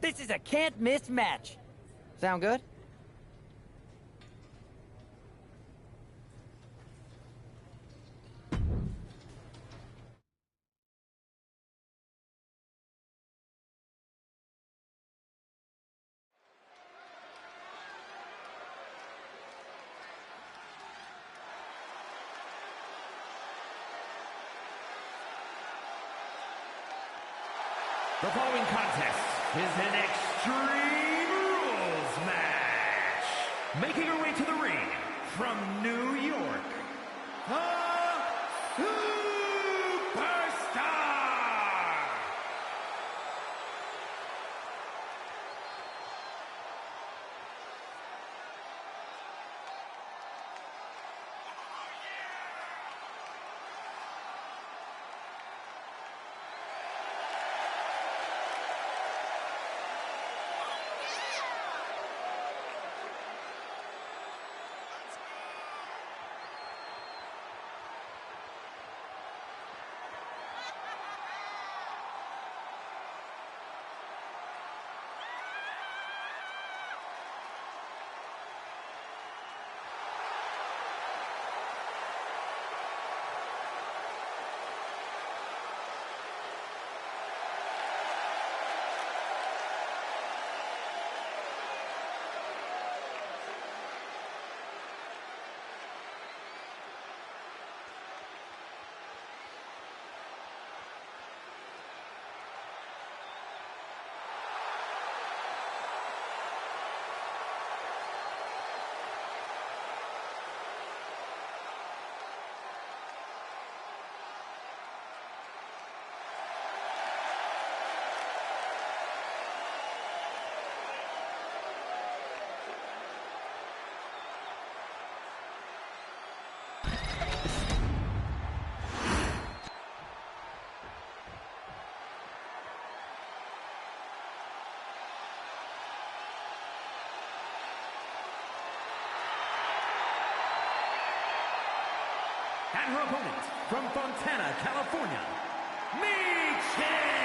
This is a can't-miss match. Sound good? The following contest is an Extreme Rules match. Making her way to the ring from New York, the Superstar! And her opponent from Fontana, California, Michin!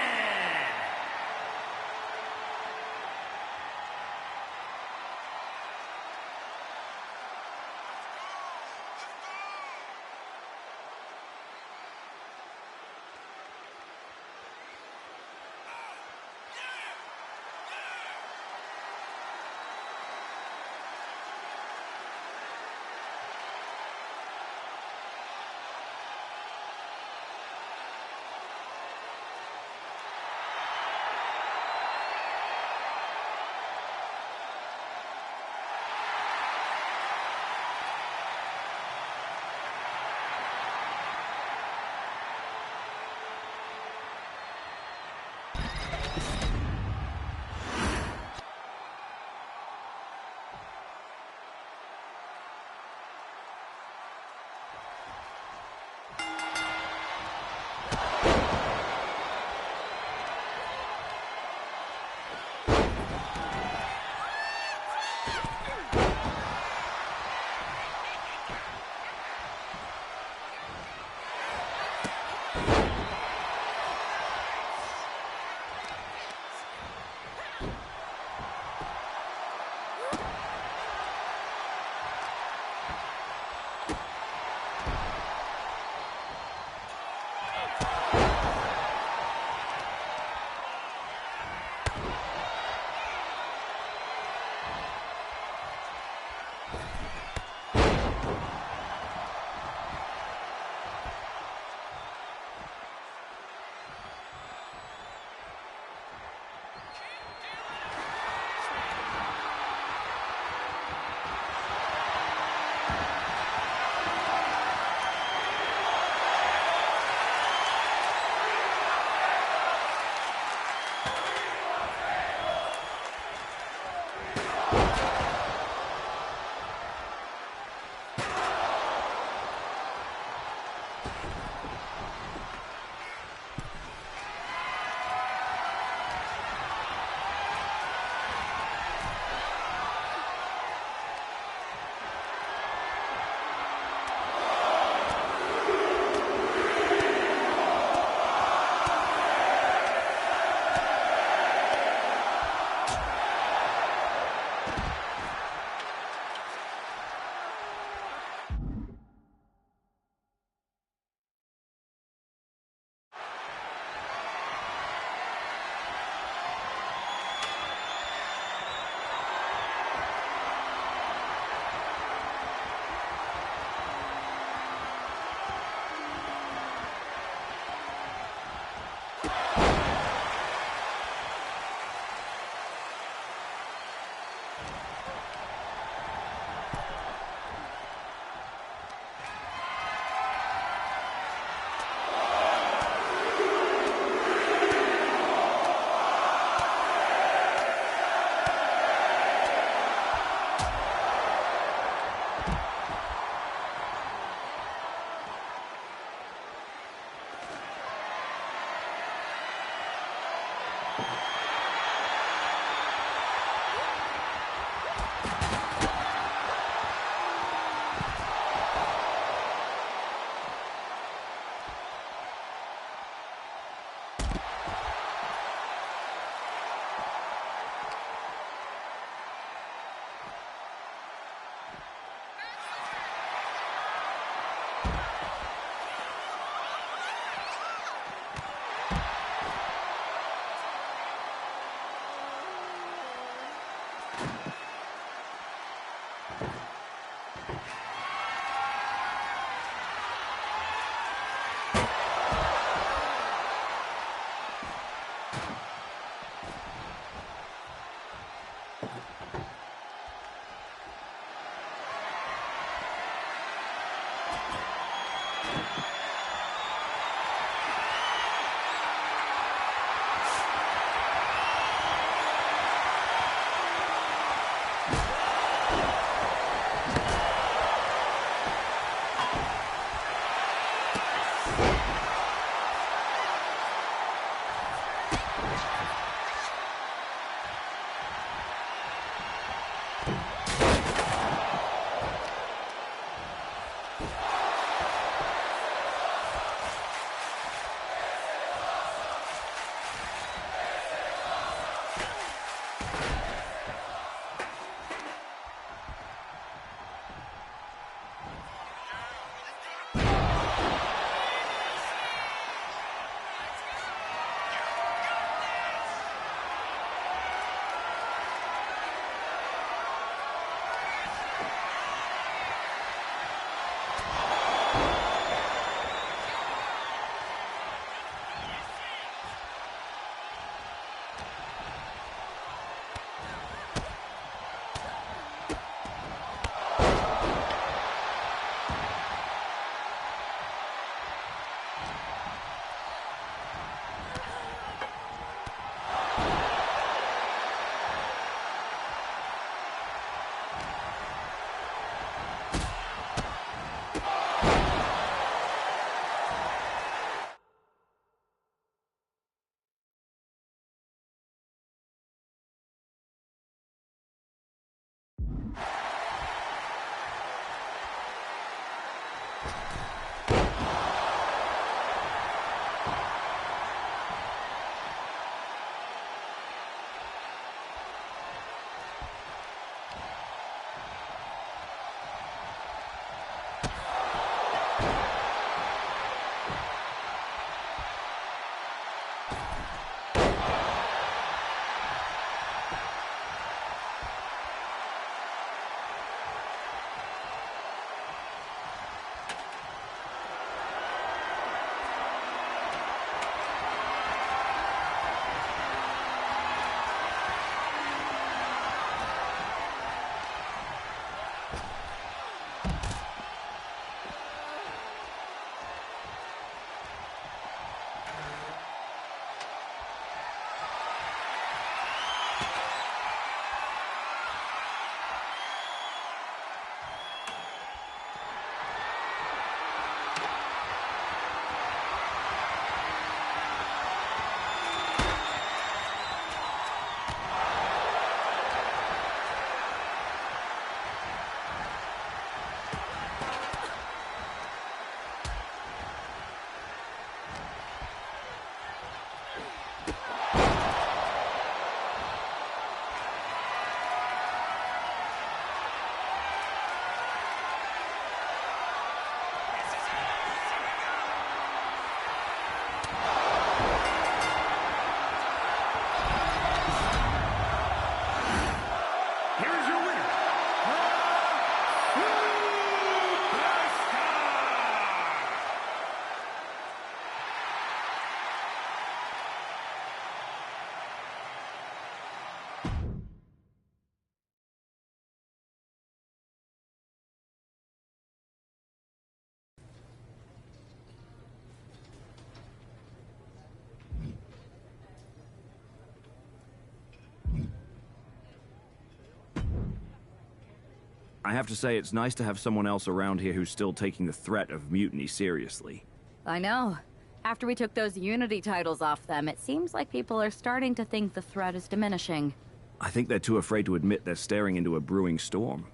I have to say, it's nice to have someone else around here who's still taking the threat of mutiny seriously. I know. After we took those Unity titles off them, it seems like people are starting to think the threat is diminishing. I think they're too afraid to admit they're staring into a brewing storm.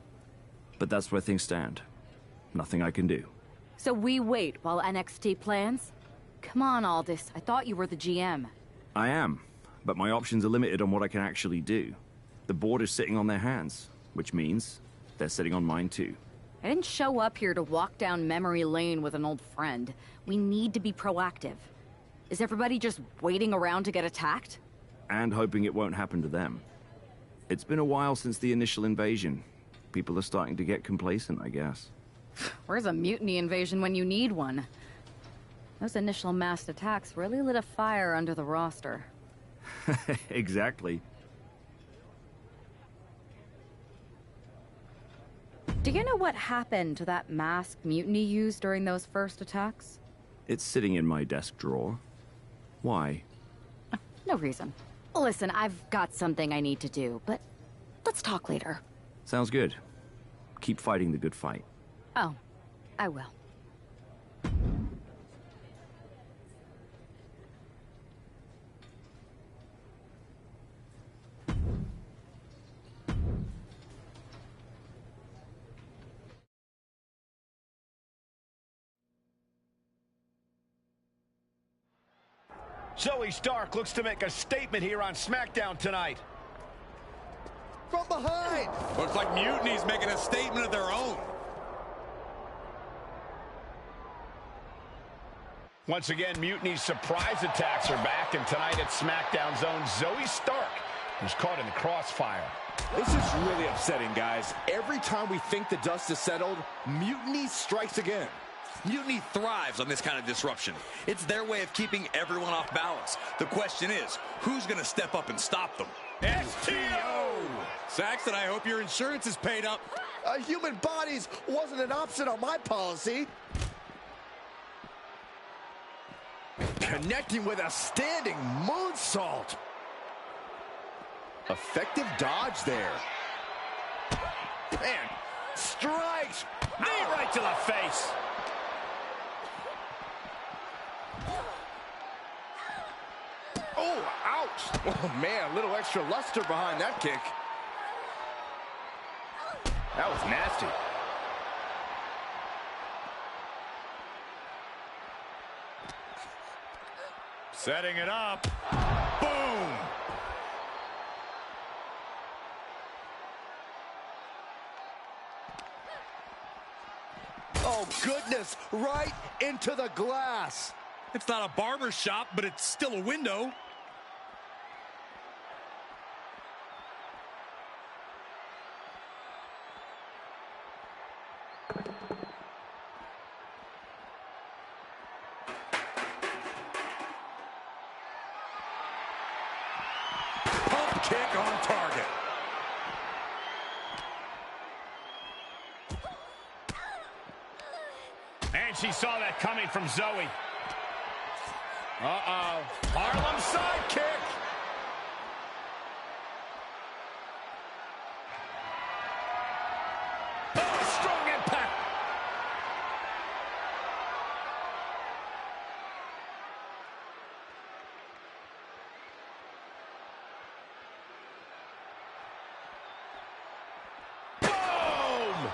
But that's where things stand. Nothing I can do. So we wait while NXT plans? Come on, Aldous. I thought you were the GM. I am, but my options are limited on what I can actually do. The board is sitting on their hands, which means they're sitting on mine too. I didn't show up here to walk down memory lane with an old friend. We need to be proactive. Is everybody just waiting around to get attacked? And hoping it won't happen to them. It's been a while since the initial invasion. People are starting to get complacent, I guess. Where's a mutiny invasion when you need one? Those initial massed attacks really lit a fire under the roster. Exactly. Do you know what happened to that masked mutiny used during those first attacks? It's sitting in my desk drawer. Why? No reason. Listen, I've got something I need to do, but let's talk later. Sounds good. Keep fighting the good fight. Oh, I will. Zoe Stark looks to make a statement here on SmackDown tonight. From behind! Looks like Mutiny's making a statement of their own. Once again, Mutiny's surprise attacks are back, and tonight at SmackDown's own Zoe Stark was caught in the crossfire. This is really upsetting, guys. Every time we think the dust is settled, Mutiny strikes again. Mutiny thrives on this kind of disruption. It's their way of keeping everyone off balance. The question is, who's going to step up and stop them? STO! Saxton, I hope your insurance is paid up. Human bodies wasn't an option on my policy. Connecting with a standing moonsault. Effective dodge there. Man, strikes! Knee right to the face. Oh, ouch! Oh, man, a little extra luster behind that kick. That was nasty. Setting it up. Boom! Oh, goodness, right into the glass. It's not a barber shop, but it's still a window. Pump kick on target. And she saw that coming from Zoe. Uh-oh. Harlem sidekick. Oh, strong impact. Boom!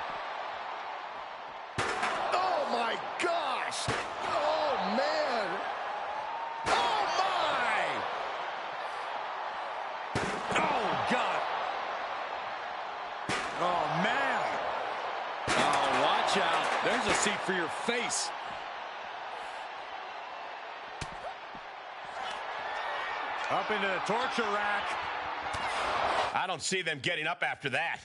Oh, my gosh. Oh, man. Oh, my. Oh, God. Oh, man. Oh, watch out. There's a seat for your face. Up into the torture rack. I don't see them getting up after that.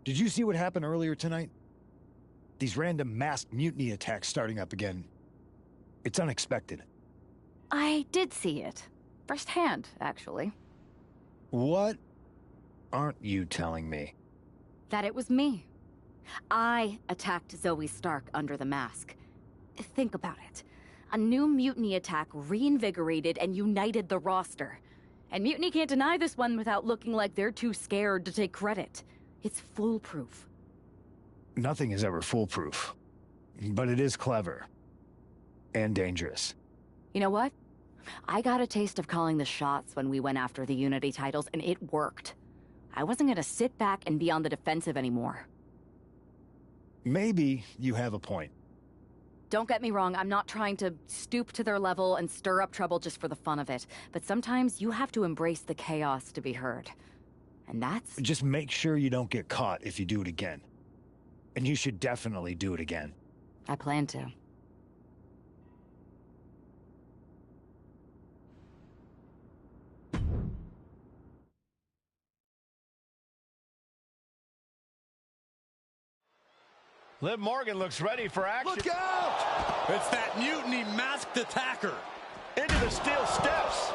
Did you see what happened earlier tonight? these random masked mutiny attacks starting up again. It's unexpected. I did see it. Firsthand, actually. What aren't you telling me? That it was me. I attacked Zoe Stark under the mask. Think about it. A new mutiny attack reinvigorated and united the roster. And Mutiny can't deny this one without looking like they're too scared to take credit. It's foolproof. Nothing is ever foolproof. But it is clever. And dangerous. You know what? I got a taste of calling the shots when we went after the Unity titles, and it worked. I wasn't gonna sit back and be on the defensive anymore. Maybe you have a point. Don't get me wrong, I'm not trying to stoop to their level and stir up trouble just for the fun of it. But sometimes you have to embrace the chaos to be heard. And that's... Just make sure you don't get caught if you do it again. And you should definitely do it again. I plan to. Liv Morgan looks ready for action. Look out! It's that mutiny masked attacker. Into the steel steps.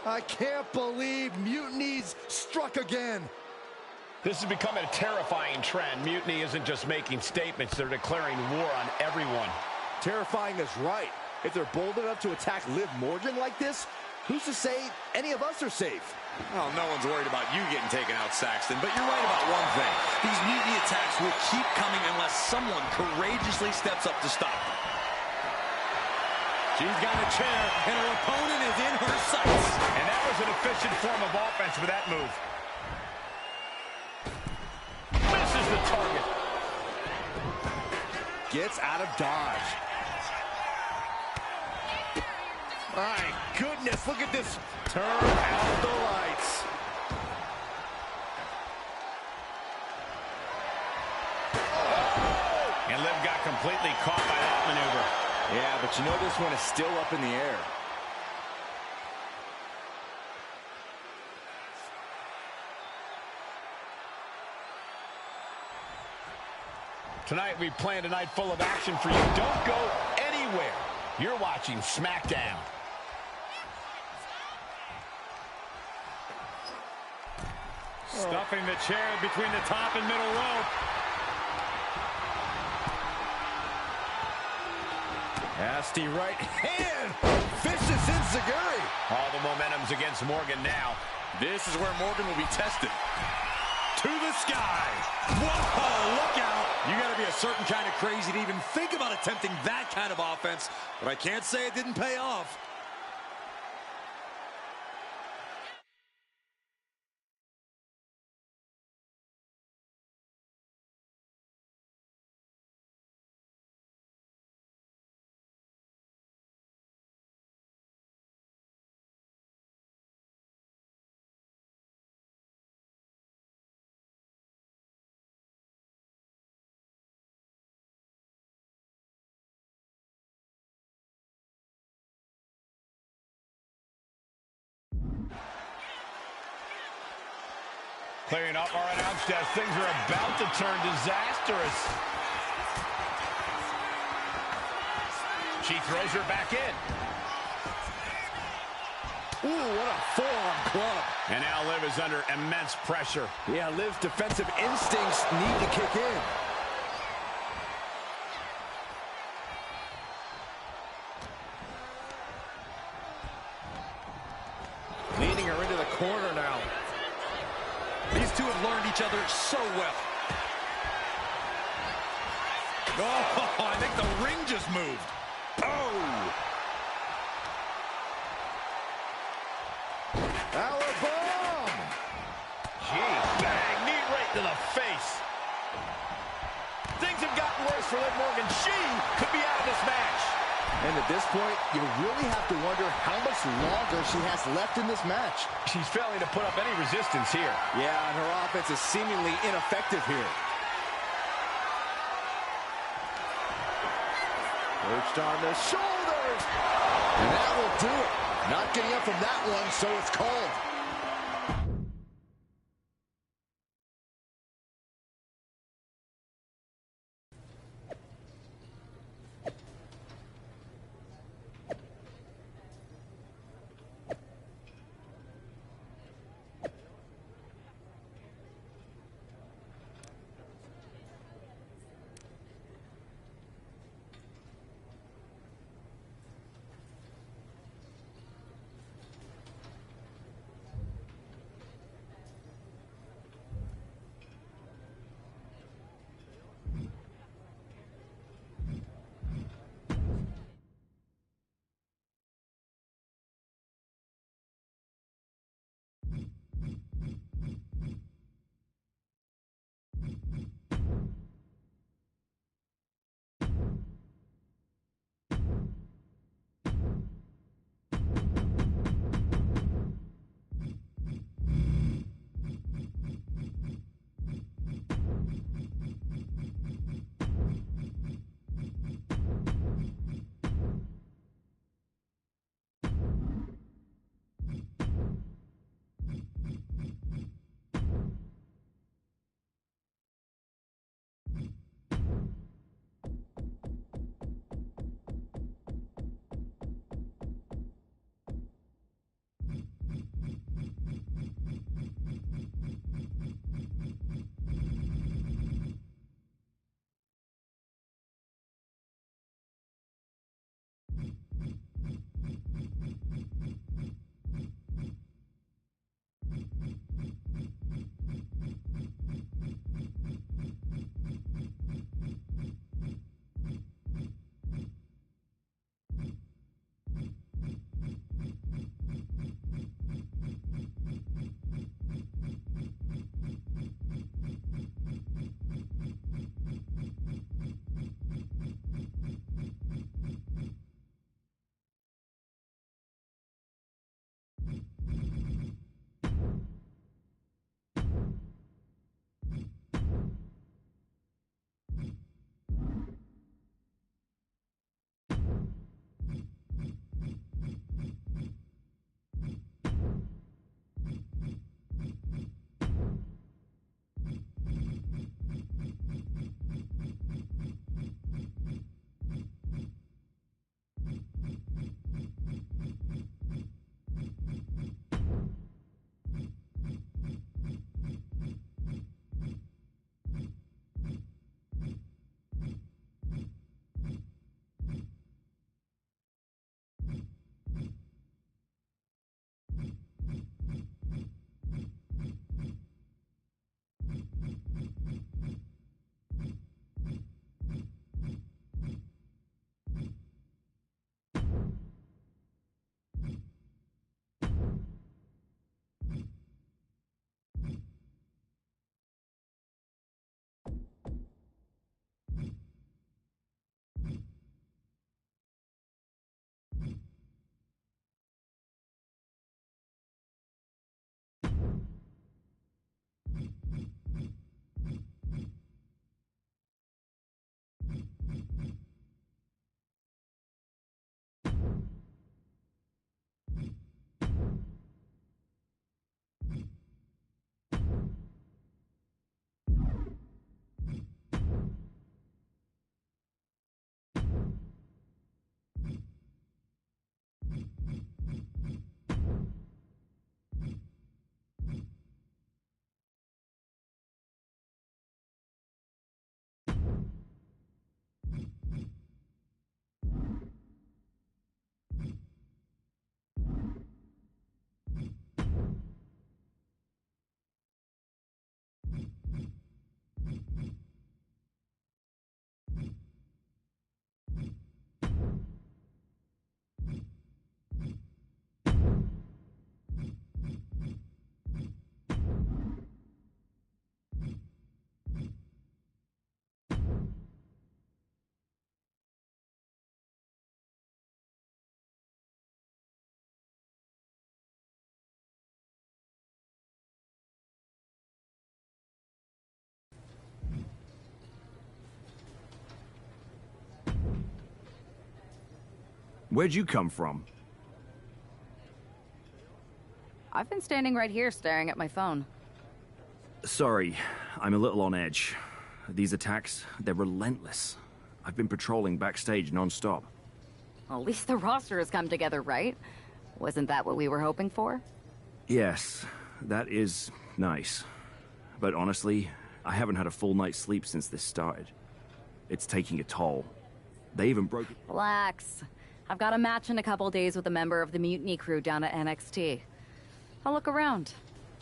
I can't believe Mutiny's struck again. This is becoming a terrifying trend. Mutiny isn't just making statements, they're declaring war on everyone. Terrifying is right. If they're bold enough to attack Liv Morgan like this, who's to say any of us are safe? Well, no one's worried about you getting taken out, Saxton, but you're right about one thing. These mutiny attacks will keep coming unless someone courageously steps up to stop them. She's got a chair, and her opponent is in her sights. And that was an efficient form of offense for that move. Misses the target. Gets out of dodge. My goodness, look at this. Turn out the lights. Oh! And Liv got completely caught by that maneuver. Yeah, but you know this one is still up in the air. Tonight we planned a night full of action for you. Don't go anywhere. You're watching SmackDown. Stuffing the chair between the top and middle rope. Nasty right hand. Vicious enziguri. All the momentum's against Morgan now. This is where Morgan will be tested. To the sky. Whoa, look out. You got to be a certain kind of crazy to even think about attempting that kind of offense, but I can't say it didn't pay off. Clearing up our announce desk. Things are about to turn disastrous. She throws her back in. Ooh, what a forearm club. And now Liv is under immense pressure. Yeah, Liv's defensive instincts need to kick in. Leading her into the corner now. These two have learned each other so well. Oh, I think the ring just moved. Oh! Powerbomb! Gee, bang, knee right to the face. Things have gotten worse for Liv Morgan. She could be out of this match. And at this point, you really have to wonder how much longer she has left in this match. She's failing to put up any resistance here. Yeah, and her offense is seemingly ineffective here. Perched on the shoulders. And that will do it. Not getting up from that one, so it's called. Where'd you come from? I've been standing right here staring at my phone. Sorry, I'm a little on edge. These attacks, they're relentless. I've been patrolling backstage non-stop. Well, at least the roster has come together, right? Wasn't that what we were hoping for? Yes, that is nice. But honestly, I haven't had a full night's sleep since this started. It's taking a toll. They even broke it. Relax. I've got a match in a couple days with a member of the Mutiny crew down at NXT. I'll look around.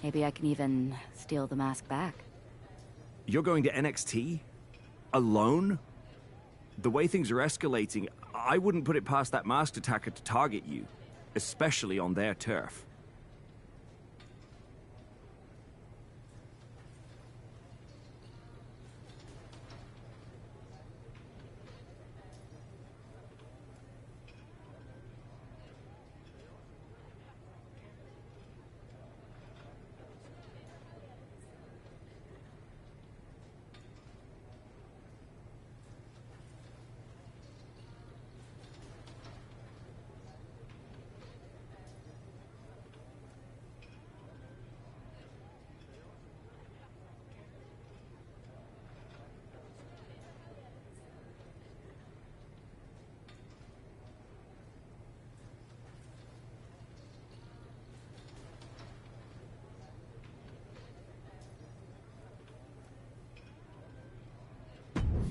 Maybe I can even steal the mask back. You're going to NXT? Alone? The way things are escalating, I wouldn't put it past that masked attacker to target you, especially on their turf.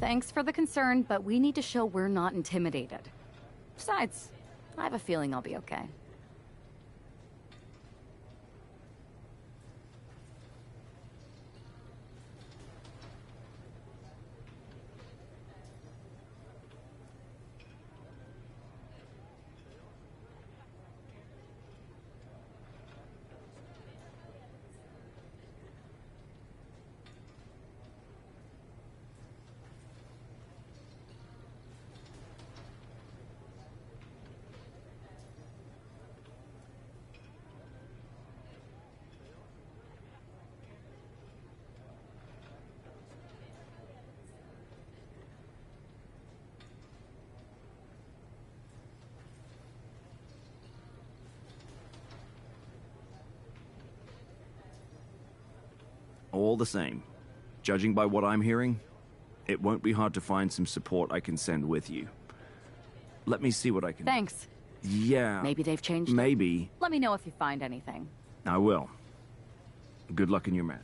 Thanks for the concern, but we need to show we're not intimidated. Besides, I have a feeling I'll be okay. All the same, judging by what I'm hearing, it won't be hard to find some support I can send with you. Let me see what I can... Thanks. Yeah. Maybe they've changed. Maybe. Let me know if you find anything. I will. Good luck in your match.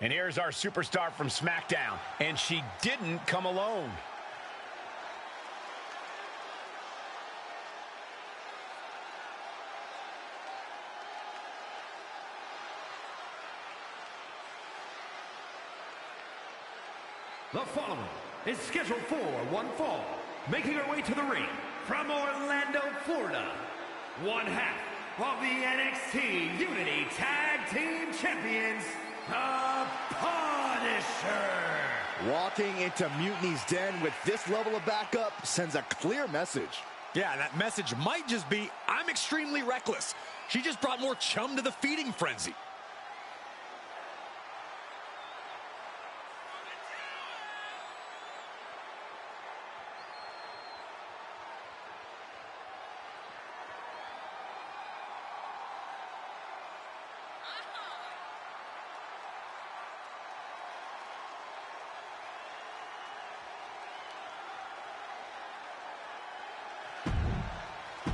And here's our superstar from SmackDown, and she didn't come alone. The following is scheduled for one fall, making her way to the ring from Orlando, Florida, one half of the NXT Unity Tag Team Champions, the Punisher. Walking into Mutiny's den with this level of backup sends a clear message. Yeah, that message might just be, I'm extremely reckless. She just brought more chum to the feeding frenzy.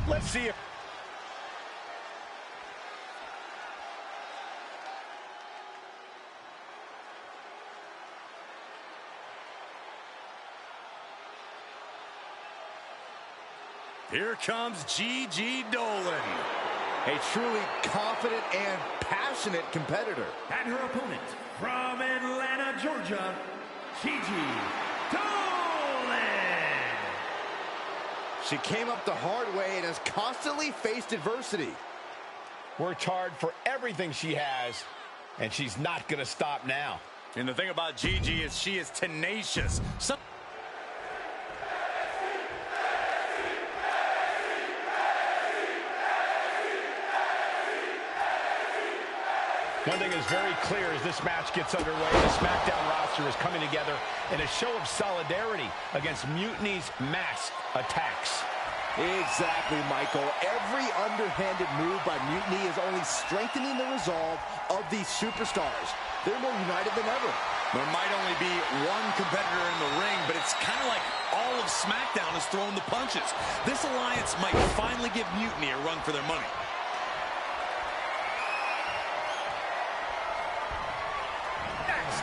Let's see if... Here comes Gigi Dolan. A truly confident and passionate competitor. And her opponent from Atlanta, Georgia, Gigi Dolan. She came up the hard way and has constantly faced adversity. Worked hard for everything she has, and she's not going to stop now. And the thing about Gigi is she is tenacious. One thing is very clear as this match gets underway, the SmackDown roster is coming together in a show of solidarity against Mutiny's mass attacks. Exactly, Michael. Every underhanded move by Mutiny is only strengthening the resolve of these superstars. They're more united than ever. There might only be one competitor in the ring, but it's kind of like all of SmackDown is throwing the punches. This alliance might finally give Mutiny a run for their money.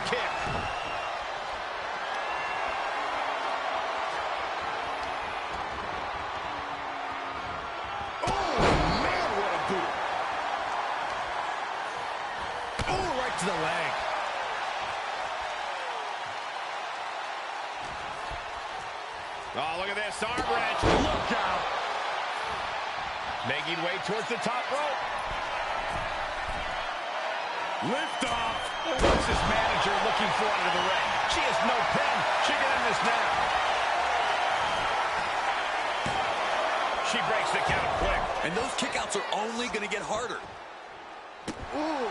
Kick. Oh, man, what a boot. Oh, right to the leg. Oh, look at this arm wrench. Look out. Making way towards the top rope. Lift off. What's his manager looking for under the ring? She has no pin. She can end this now. She breaks the count quick. And those kickouts are only going to get harder. Ooh.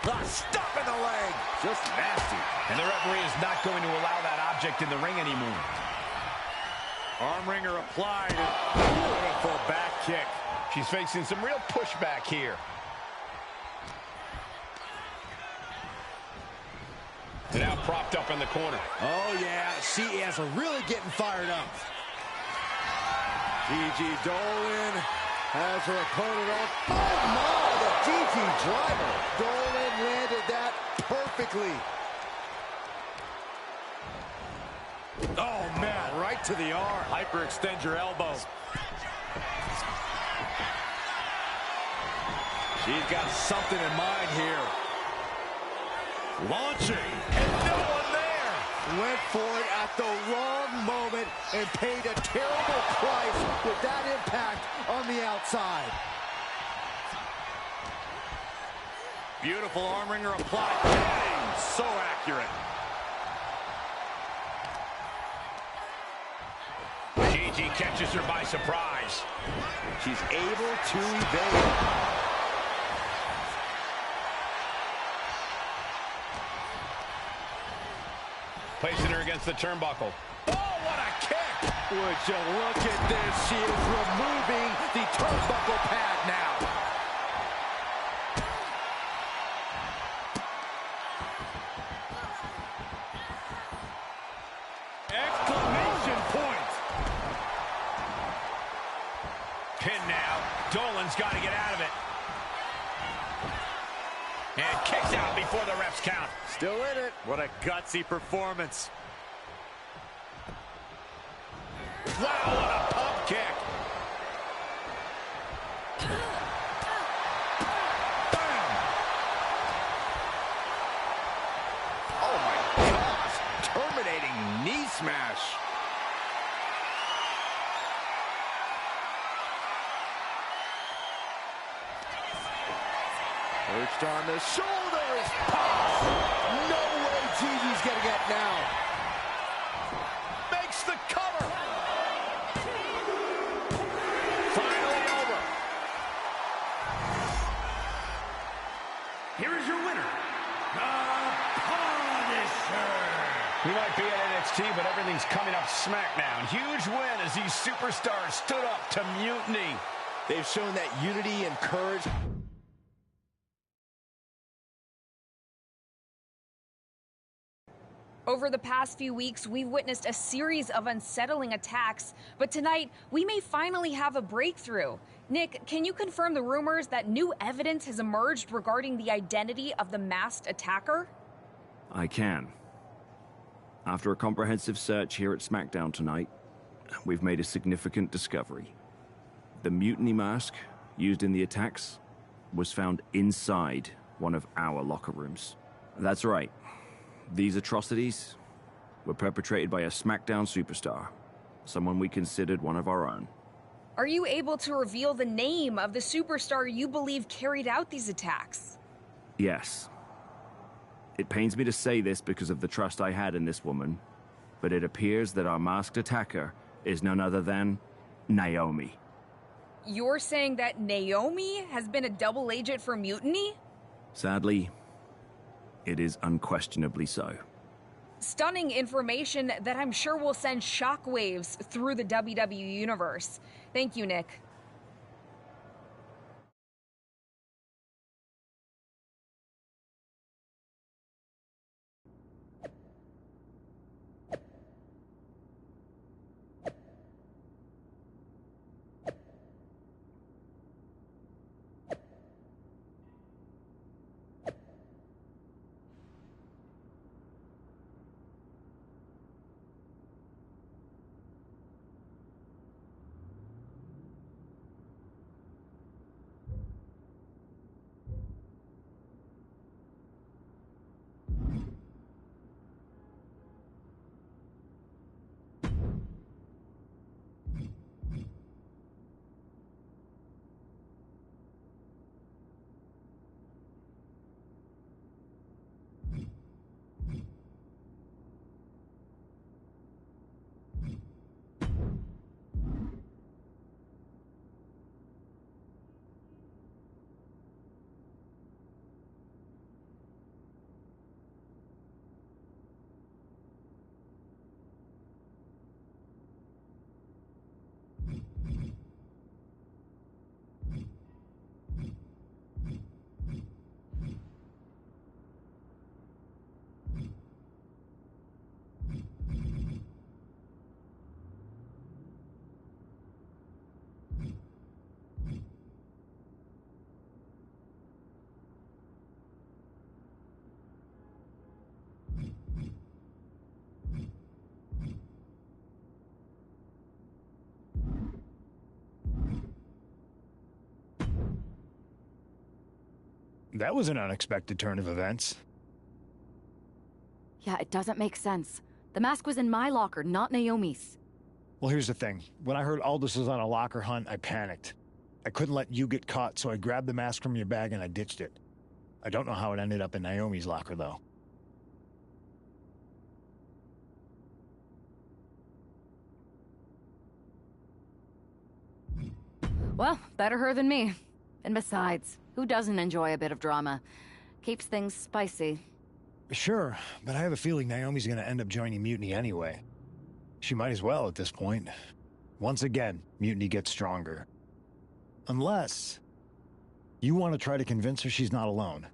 Stop in the leg. Just nasty. And the referee is not going to allow that object in the ring anymore. Arm wringer applied. Beautiful back kick. She's facing some real pushback here. Now propped up in the corner. Oh, yeah. She is really getting fired up. Gigi Dolan has her opponent on. Oh, my, the GG driver. Dolan landed that perfectly. Oh, man, right to the arm. Hyperextend your elbow. She's got something in mind here. Launching. And no one there. Went for it at the wrong moment and paid a terrible price with that impact on the outside. Beautiful arm wringer applied. Bang. So accurate. Gigi catches her by surprise. She's able to evade. Placing her against the turnbuckle. Oh, what a kick! Would you look at this? She is removing the turnbuckle pad now. Exclamation point. Pin now. Dolan's got to get out of it. And kicks out before the refs count. Still in it. What a gutsy performance. Wow, what a pump kick. Oh my gosh. Terminating knee smash. Perched on the shoulders. Oh, no way Gigi's getting up now. Makes the cover. Finally over. Here is your winner, the Punisher. We might be at NXT, but everything's coming up SmackDown. Huge win as these superstars stood up to Mutiny. They've shown that unity and courage. Over the past few weeks, we've witnessed a series of unsettling attacks, but tonight, we may finally have a breakthrough. Nick, can you confirm the rumors that new evidence has emerged regarding the identity of the masked attacker? I can. After a comprehensive search here at SmackDown tonight, we've made a significant discovery. The mutiny mask used in the attacks was found inside one of our locker rooms. That's right. These atrocities were perpetrated by a SmackDown superstar, someone we considered one of our own. Are you able to reveal the name of the superstar you believe carried out these attacks? Yes. It pains me to say this because of the trust I had in this woman, but it appears that our masked attacker is none other than Naomi. You're saying that Naomi has been a double agent for Mutiny? Sadly, it is unquestionably so. Stunning information that I'm sure will send shockwaves through the WWE universe. Thank you, Nick. That was an unexpected turn of events. Yeah, it doesn't make sense. The mask was in my locker, not Naomi's. Well, here's the thing. When I heard Aldous was on a locker hunt, I panicked. I couldn't let you get caught, so I grabbed the mask from your bag and I ditched it. I don't know how it ended up in Naomi's locker, though. Well, better her than me. And besides, who doesn't enjoy a bit of drama? Keeps things spicy. Sure, but I have a feeling Naomi's gonna end up joining Mutiny anyway. She might as well at this point. Once again, Mutiny gets stronger. Unless you want to try to convince her she's not alone.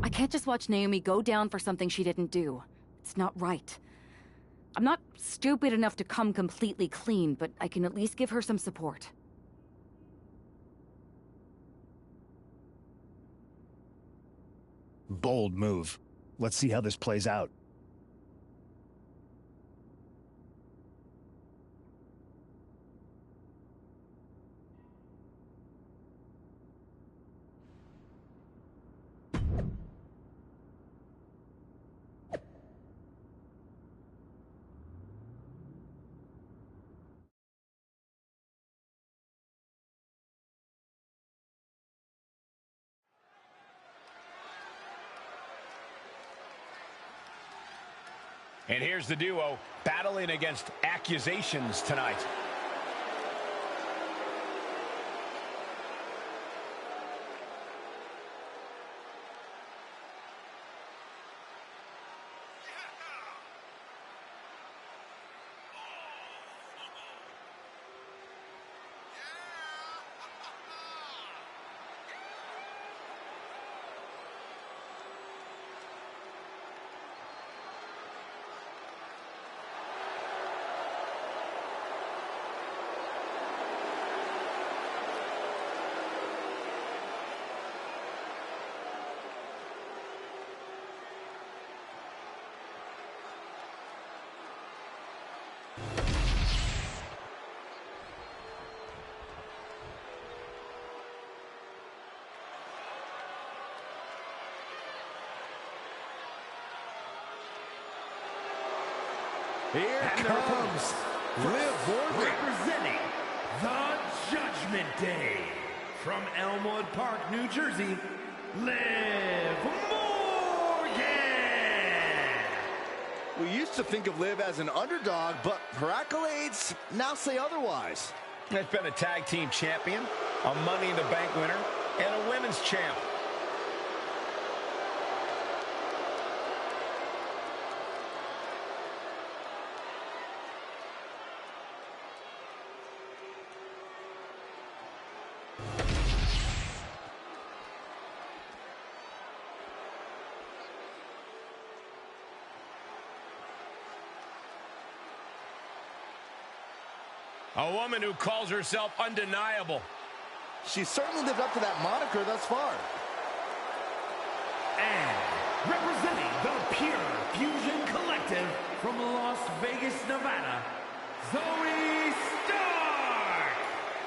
I can't just watch Naomi go down for something she didn't do. It's not right. I'm not stupid enough to come completely clean, but I can at least give her some support. Bold move. Let's see how this plays out. And here's the duo battling against accusations tonight. Here comes Liv Morgan, representing the Judgment Day from Elmwood Park, New Jersey, Liv Morgan. We used to think of Liv as an underdog, but her accolades now say otherwise. Has been a tag team champion, a Money in the Bank winner, and a women's champ. A woman who calls herself undeniable. She's certainly lived up to that moniker thus far. And representing the Pure Fusion Collective from Las Vegas, Nevada, Zoe Stark.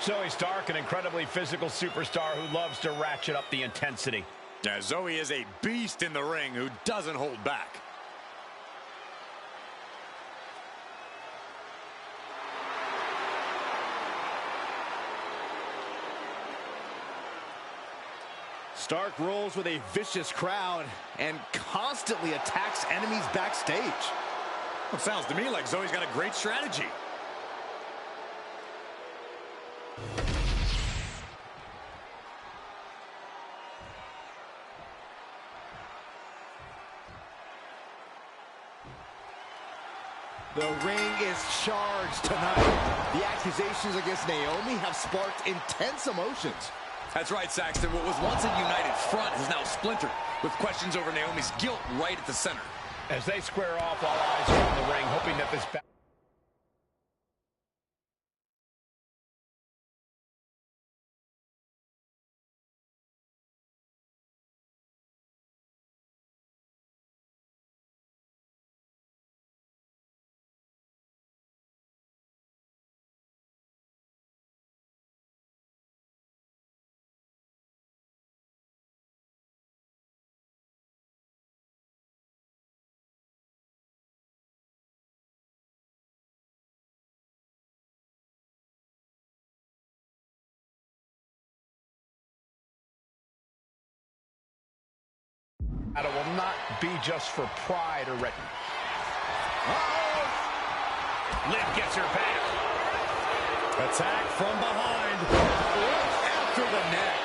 Zoe Stark, an incredibly physical superstar who loves to ratchet up the intensity. Yeah, Zoe is a beast in the ring who doesn't hold back. Stark rolls with a vicious crowd and constantly attacks enemies backstage. Well, sounds to me like Zoe's got a great strategy. The ring is charged tonight. The accusations against Naomi have sparked intense emotions. That's right, Saxton. What was once a united front is now splintered, with questions over Naomi's guilt right at the center. As they square off, all eyes are on the ring, hoping that this It will not be just for pride or record. Liv gets her back. Attack from behind. After the neck.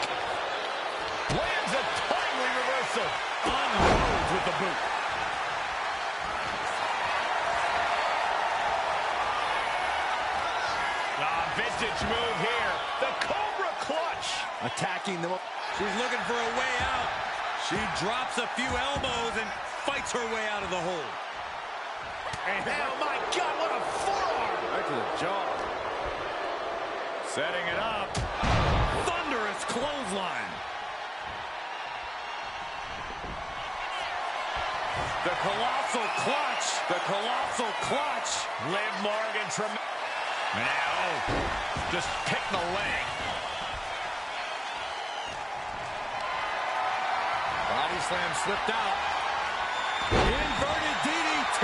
Lands a timely reversal. Unloads with the boot. Vintage move here. The Cobra clutch. Attacking the... She's looking for a way out. She drops a few elbows and fights her way out of the hole. And oh my God, what a forearm! Right to the jaw. Setting it up. Thunderous clothesline. The colossal clutch. The colossal clutch. Liv Morgan tremendous. Now, just pick the leg. Body slam slipped out. Inverted DDT.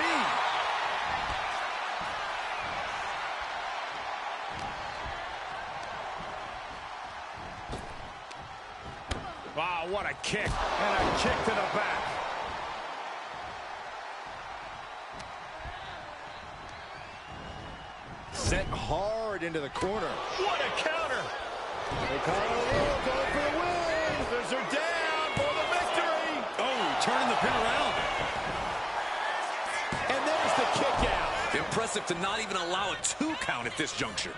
Wow, what a kick. And a kick to the back. Sent hard into the corner. What a counter. They call it a roll, going for the win. There's her down for the victory. Oh, turning the pin around. And there's the kick out. Impressive to not even allow a 2 count at this juncture.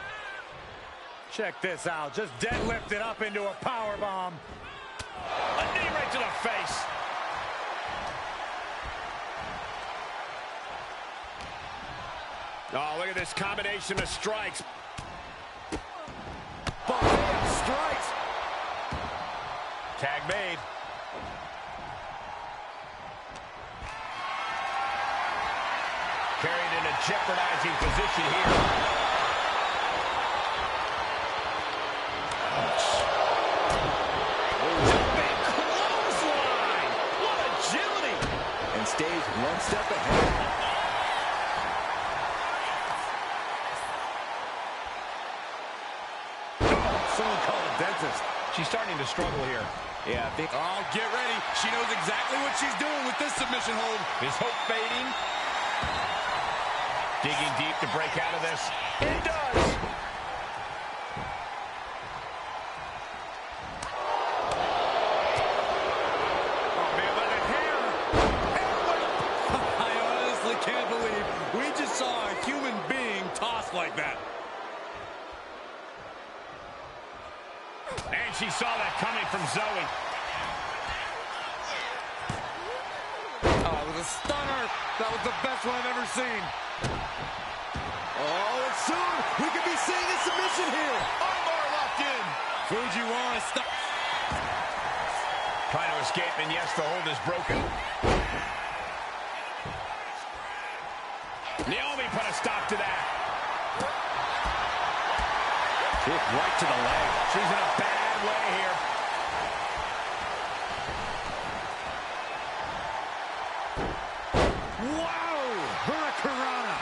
Check this out. Just deadlifted up into a power bomb. A knee right to the face. Oh, look at this combination of strikes. Buffet of strikes. Tag made. Carried in a jeopardizing position here. Jumping clothesline. What agility. And stays one step ahead. Someone call a dentist. She's starting to struggle here. Yeah, Oh, get ready. She knows exactly what she's doing with this submission hold. Is hope fading? Digging deep to break out of this. It does. Oh, man, let it hammer. I honestly can't believe we just saw a human being tossed like that. And she saw that coming from Zoe. Oh, it was a stunner. That was the best one I've ever seen. Oh, and soon we could be seeing a submission here. Armbar locked in. Fujiwara stop. Trying to escape, and yes, the hold is broken. Naomi put a stop to that. Kick right to the leg. She's in a bad way here. Wow! Hurricanrana.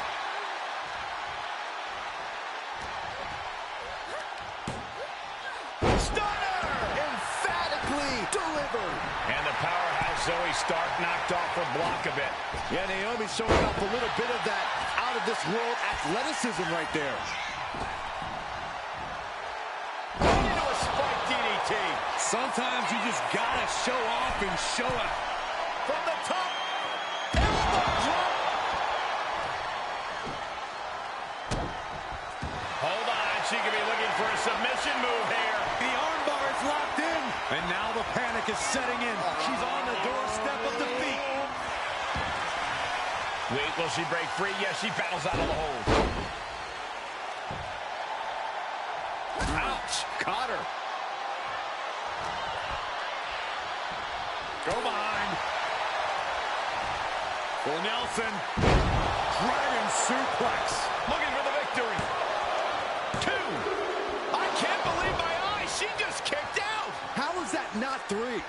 Stunner! Emphatically delivered. And the powerhouse Zoe Stark knocked off her block a bit. Yeah, Naomi showing off a little bit of that out-of-this-world athleticism right there. Into a spike DDT. Sometimes you just gotta show off and show out. From the top. Elbow drop. Hold on. She could be looking for a submission move here. The armbar is locked in. And now the panic is setting in. She's on the doorstep of defeat. Wait, will she break free? Yes, she battles out of the hold. Ouch. Caught her. Go behind. Full Nelson. Dragon suplex. Looking for the victory. 2. I can't believe my eyes. She just kicked out. How is that not 3?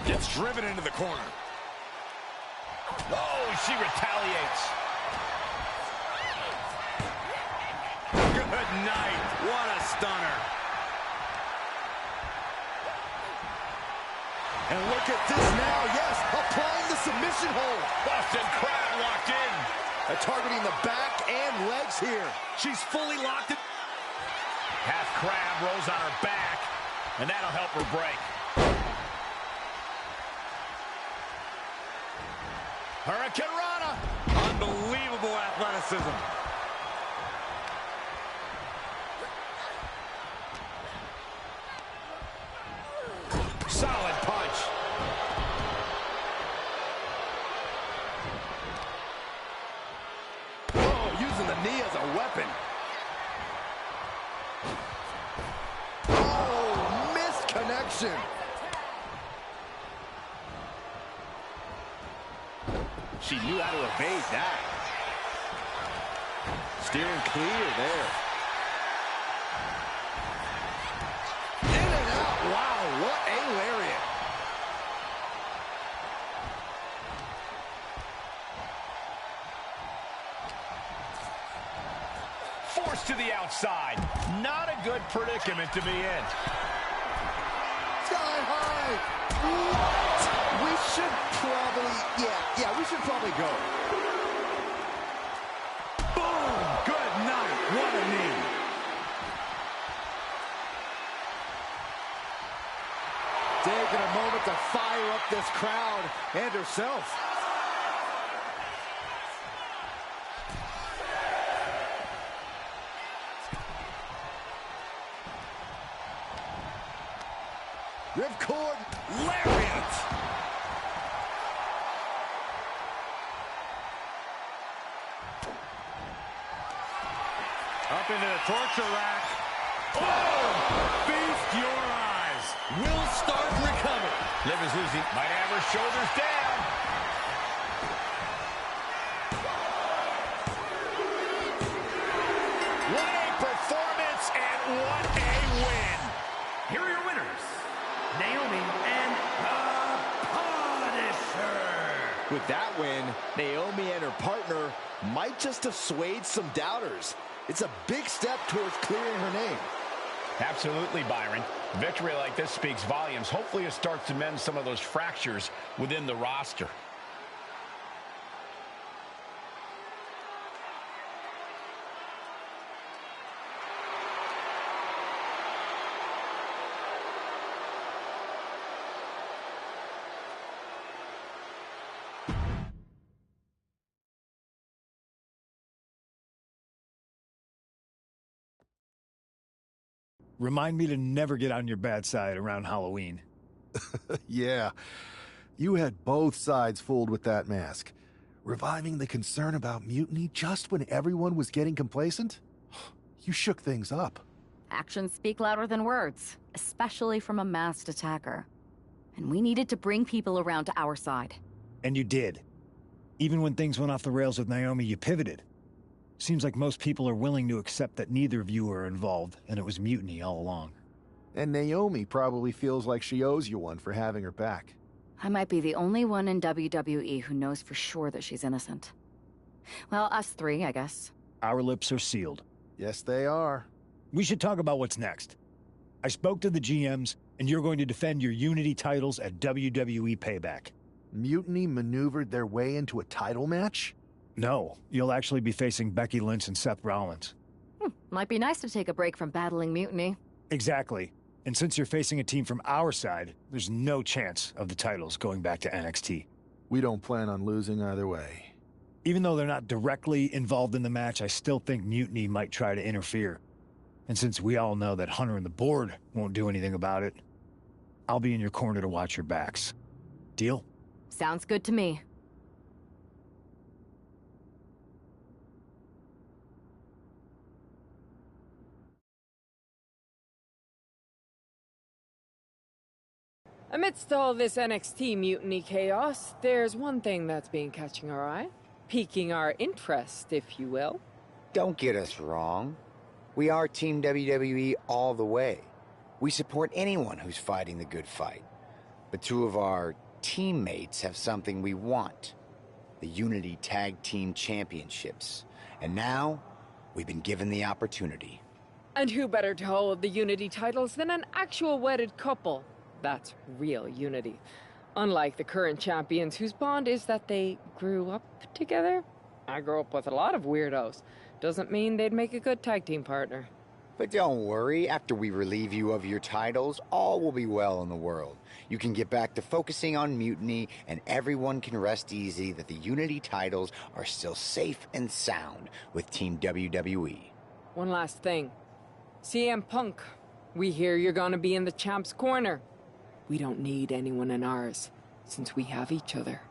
Gets driven into the corner. Oh, she retaliates. Good night. What a stunner. And look at this now, yes, applying the submission hold. Boston Crab locked in. Targeting the back and legs here. She's fully locked in. Half crab rolls on her back, and that'll help her break. Hurricane Rana. Unbelievable athleticism. Solid punch. Oh, using the knee as a weapon. Oh, missed connection. She knew how to evade that. Steering clear there. In and out. Wow, what a lariat. Forced to the outside. Not a good predicament to be in. Sky high. What? We should probably, yeah, we should probably go. Boom. Good night. What a knee. Taking a moment to fire up this crowd and herself. Ripcord lariat. Up into the torture rack. Oh! Feast your eyes. Will Stark recover. Liv is losing. Might have her shoulders down. What a performance and what a win. Here are your winners, Naomi and the Punisher. With that win, Naomi and her partner might just have swayed some doubters. It's a big step towards clearing her name. Absolutely, Byron. Victory like this speaks volumes. Hopefully it starts to mend some of those fractures within the roster. Remind me to never get on your bad side around Halloween. Yeah, you had both sides fooled with that mask. Reviving the concern about mutiny just when everyone was getting complacent? You shook things up. Actions speak louder than words, especially from a masked attacker. And we needed to bring people around to our side. And you did. Even when things went off the rails with Naomi, you pivoted. Seems like most people are willing to accept that neither of you are involved, and it was mutiny all along. And Naomi probably feels like she owes you one for having her back. I might be the only one in WWE who knows for sure that she's innocent. Well, us three, I guess. Our lips are sealed. Yes, they are. We should talk about what's next. I spoke to the GMs, and you're going to defend your Unity titles at WWE Payback. Mutiny maneuvered their way into a title match? No, you'll actually be facing Becky Lynch and Seth Rollins. Might be nice to take a break from battling mutiny. Exactly. And since you're facing a team from our side, there's no chance of the titles going back to NXT. We don't plan on losing either way. Even though they're not directly involved in the match, I still think Mutiny might try to interfere. And since we all know that Hunter and the board won't do anything about it, I'll be in your corner to watch your backs. Deal? Sounds good to me. Amidst all this NXT mutiny chaos, there's one thing that's been catching our eye. Piquing our interest, if you will. Don't get us wrong. We are Team WWE all the way. We support anyone who's fighting the good fight. But two of our teammates have something we want. The Unity Tag Team Championships. And now, we've been given the opportunity. And who better to hold the Unity titles than an actual wedded couple? That's real unity. Unlike the current champions, whose bond is that they grew up together. I grew up with a lot of weirdos. Doesn't mean they'd make a good tag team partner. But don't worry, after we relieve you of your titles, all will be well in the world. You can get back to focusing on Mutiny, and everyone can rest easy that the Unity titles are still safe and sound with Team WWE. One last thing. CM Punk, we hear you're gonna be in the champ's corner. We don't need anyone in ours, since we have each other.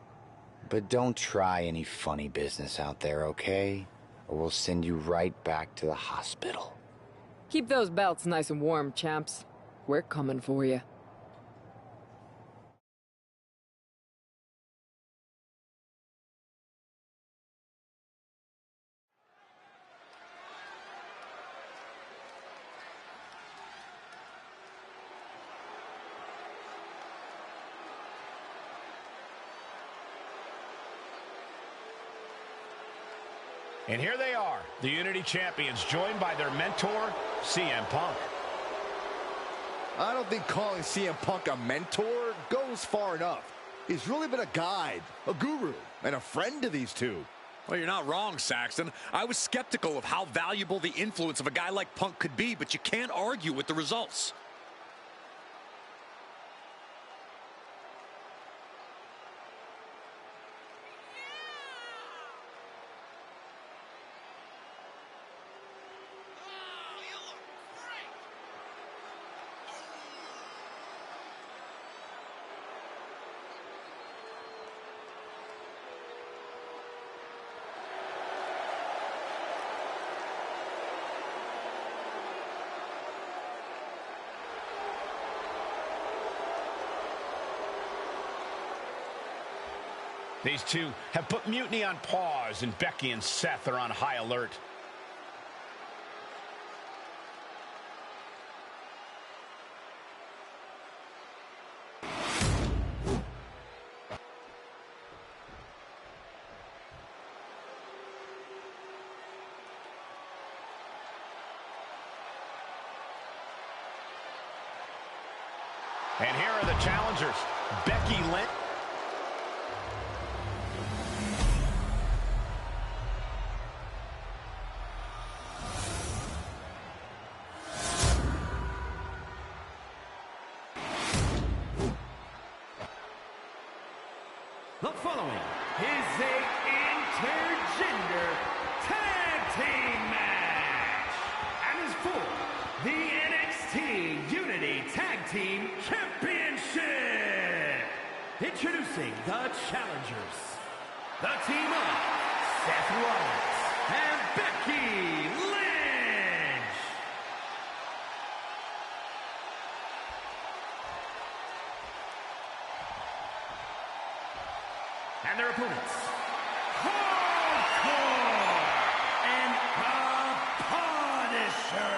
But don't try any funny business out there, okay? Or we'll send you right back to the hospital. Keep those belts nice and warm, champs. We're coming for you. And here they are, the Unity Champions, joined by their mentor, CM Punk. I don't think calling CM Punk a mentor goes far enough. He's really been a guide, a guru, and a friend to these two. Well, you're not wrong, Saxton. I was skeptical of how valuable the influence of a guy like Punk could be, but you can't argue with the results. These two have put Mutiny on pause, and Becky and Seth are on high alert. And here are the challengers, Becky Lynch. The following is a intergender tag team match and is for the NXT Unity Tag Team Championship. Introducing the challengers, the team of Seth Rollins and Becky Lynch. And their opponents, Hardcore and the Punisher.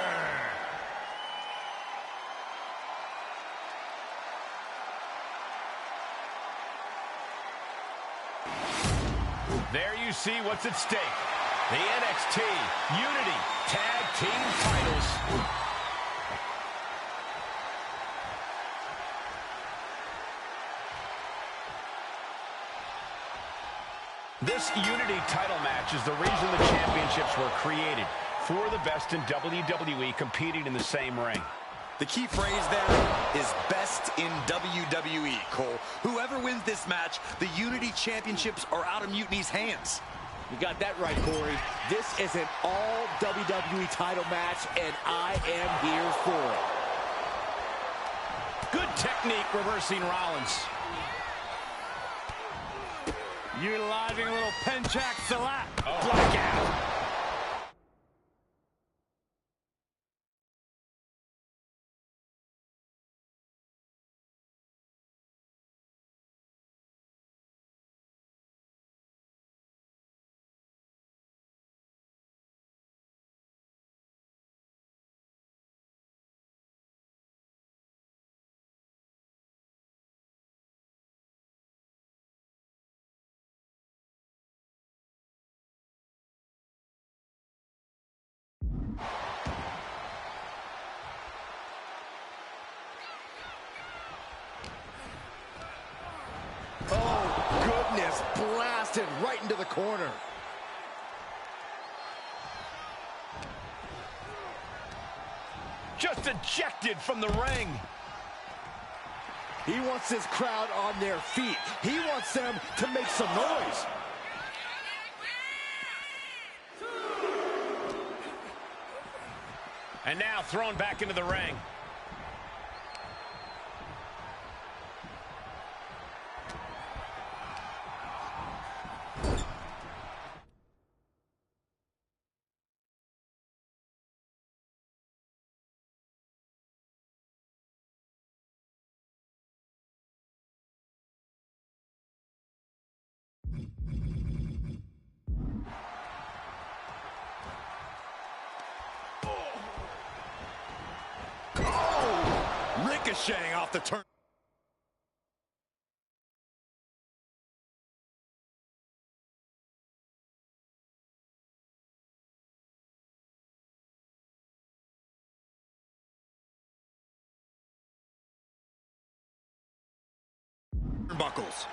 There you see what's at stake. The NXT Unity Tag Team titles. This Unity title match is the reason the championships were created, for the best in WWE competing in the same ring. The key phrase there is best in WWE, Cole. Whoever wins this match, the Unity Championships are out of Mutiny's hands. You got that right, Corey. This is an all WWE title match, and I am here for it. Good technique reversing Rollins. Utilizing a little Penchak Salat. Blackout. Oh, goodness. Blasted right into the corner. Just ejected from the ring. He wants his crowd on their feet. He wants them to make some noise. And now thrown back into the ring. Ricocheting off the turn. Buckles.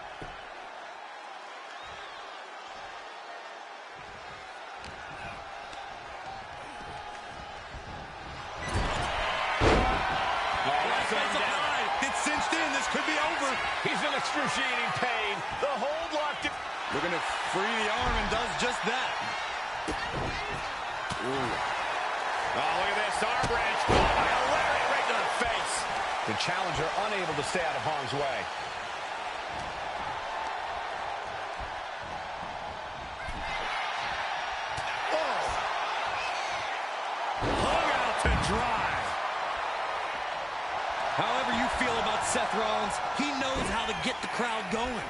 It's cinched in. This could be over. He's in excruciating pain. The hold locked. Looking to free the arm and does just that. Ooh. Oh, look at this arm wrench. Right to the face. The challenger unable to stay out of harm's way. Hung out to dry. However you feel about Seth Rollins, he knows how to get the crowd going.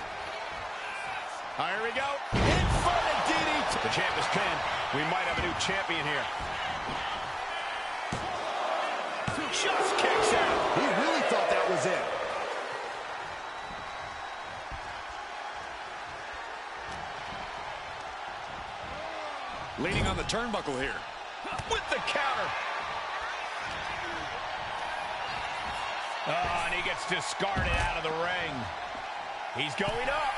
All right, here we go. In front of DDT. The champ is pinned. We might have a new champion here. Just kicks out. He really thought that was it. Leaning on the turnbuckle here. With the counter. Oh, and he gets discarded out of the ring. He's going up.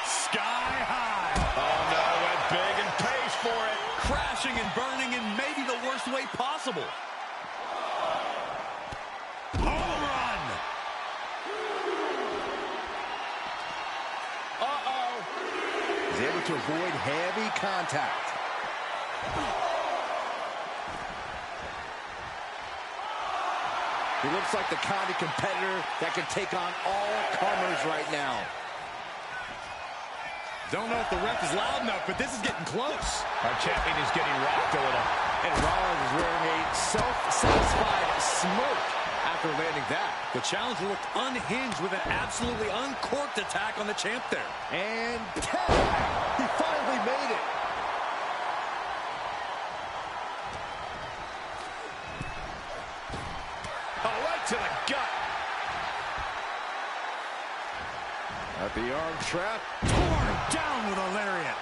Sky high. Oh, no, went big and pays for it. Crashing and burning in maybe the worst way possible. Home run. Uh-oh. He's able to avoid heavy contact. He looks like the kind of competitor that can take on all comers right now. Don't know if the ref is loud enough, but this is getting close. Our champion is getting rocked a little. And Rollins is wearing a self-satisfied smirk after landing that. The challenger looked unhinged with an absolutely uncorked attack on the champ there. And tag! He finally made it. Oh, right to the gut. At the arm trap. Torn down with a lariat.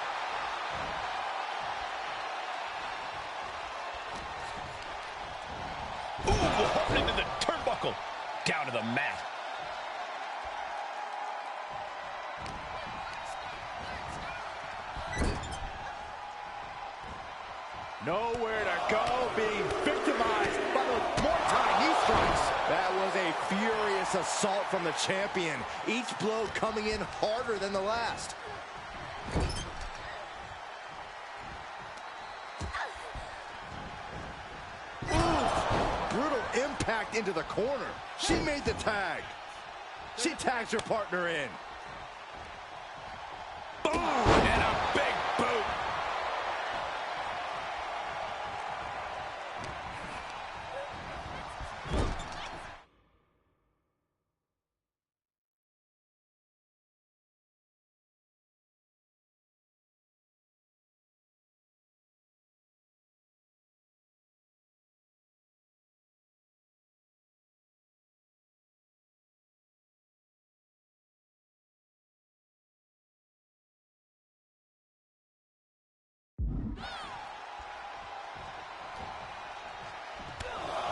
Ooh, into the turnbuckle. Down to the mat. Nowhere to go, being victimized by the Muay Thai knee strikes. That was a furious assault from the champion. Each blow coming in harder than the last. Ooh, brutal impact into the corner. She made the tag. She tags her partner in. Boom! And a big boot.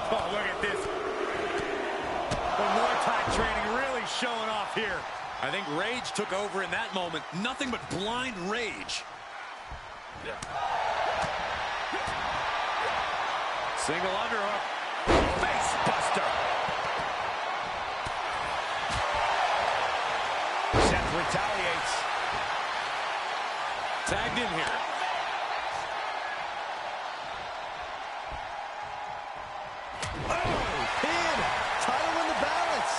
Oh, look at this. The Muay Thai training really showing off here. I think rage took over in that moment. Nothing but blind rage. Single underhook. Face buster. Seth retaliates. Tagged in here. Oh, pin. Title in the balance.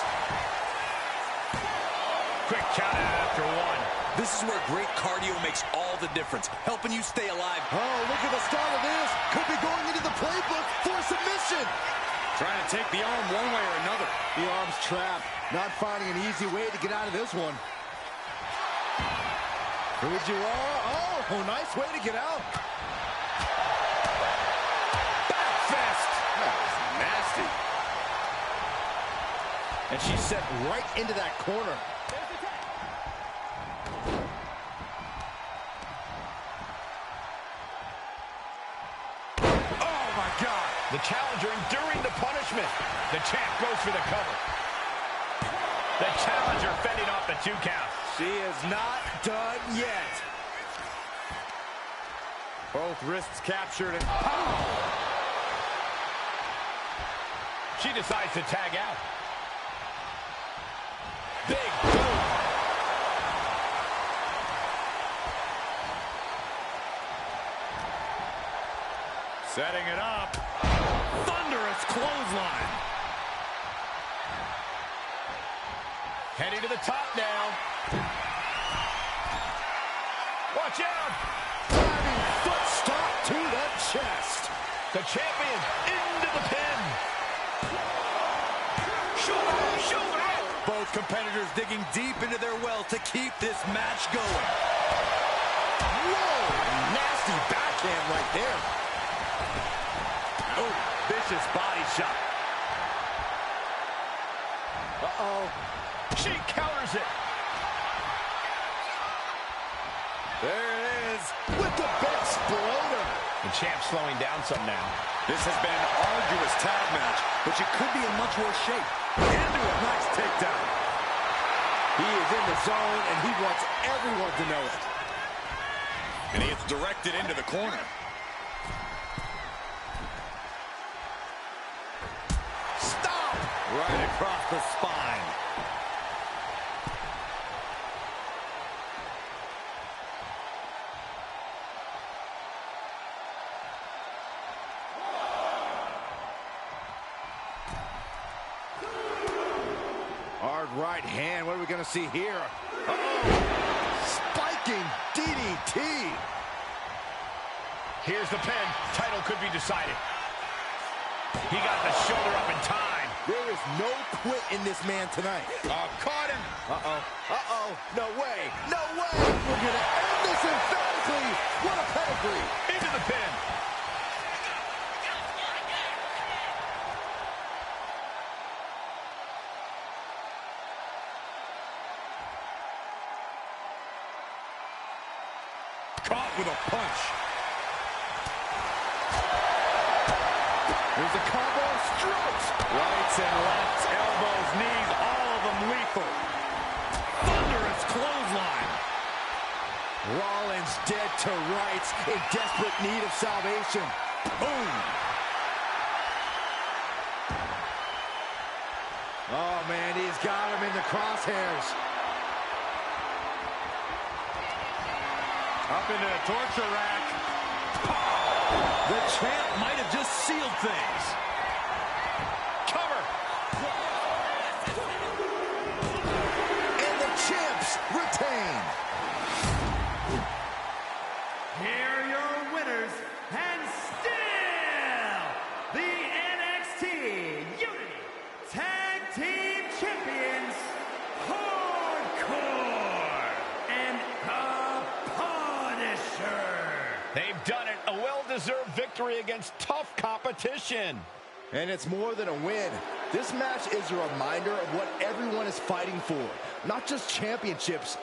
Quick count after one. This is where great cardio makes all the difference, helping you stay alive. Oh, look at the start of this. Could be going into the playbook for submission. Trying to take the arm one way or another. The arm's trapped. Not finding an easy way to get out of this one. Oh, nice way to get out. Back fist. That was nasty. And she's set right into that corner. The challenger enduring the punishment. The champ goes for the cover. The challenger fending off the 2 count. She is not done yet. Both wrists captured and She decides to tag out. Big boom. setting it up. Thunderous clothesline. Heading to the top now. Watch out! Diving foot stop to the chest. The champion into the pin. Shoulder up. Both competitors digging deep into their well to keep this match going. Whoa! Nasty backhand right there. Oh, vicious body shot. Uh-oh. She counters it. There it is, with the big exploder. The champ slowing down some now. This has been an arduous tag match, but you could be in much worse shape. Into a nice takedown. He is in the zone, and he wants everyone to know it. And he gets directed into the corner. Stop! Right across the spine. Hard right hand. What are we going to see here? Uh-oh. Spiking DDT. Here's the pin. Title could be decided. He got the shoulder up in time. There is no quit in this man tonight. Caught him. Uh-oh. Uh-oh. No way. No way. We're going to end this emphatically. What a pedigree. Into the pin. Caught with a punch. There's a combo of strokes. Rights and lefts, elbows, knees, all of them lethal. Thunderous clothesline. Rollins dead to rights, in desperate need of salvation. Boom. Oh, man, he's got him in the crosshairs. Up into the torture rack. The champ might have just sealed things. Cover. And the champs retain. Here are your winners, and still the NXT Unity Tag Team Champions, Hardcore and the Punisher. They've done it. A well-deserved victory against tough competition. And it's more than a win. This match is a reminder of what everyone is fighting for. Not just championships,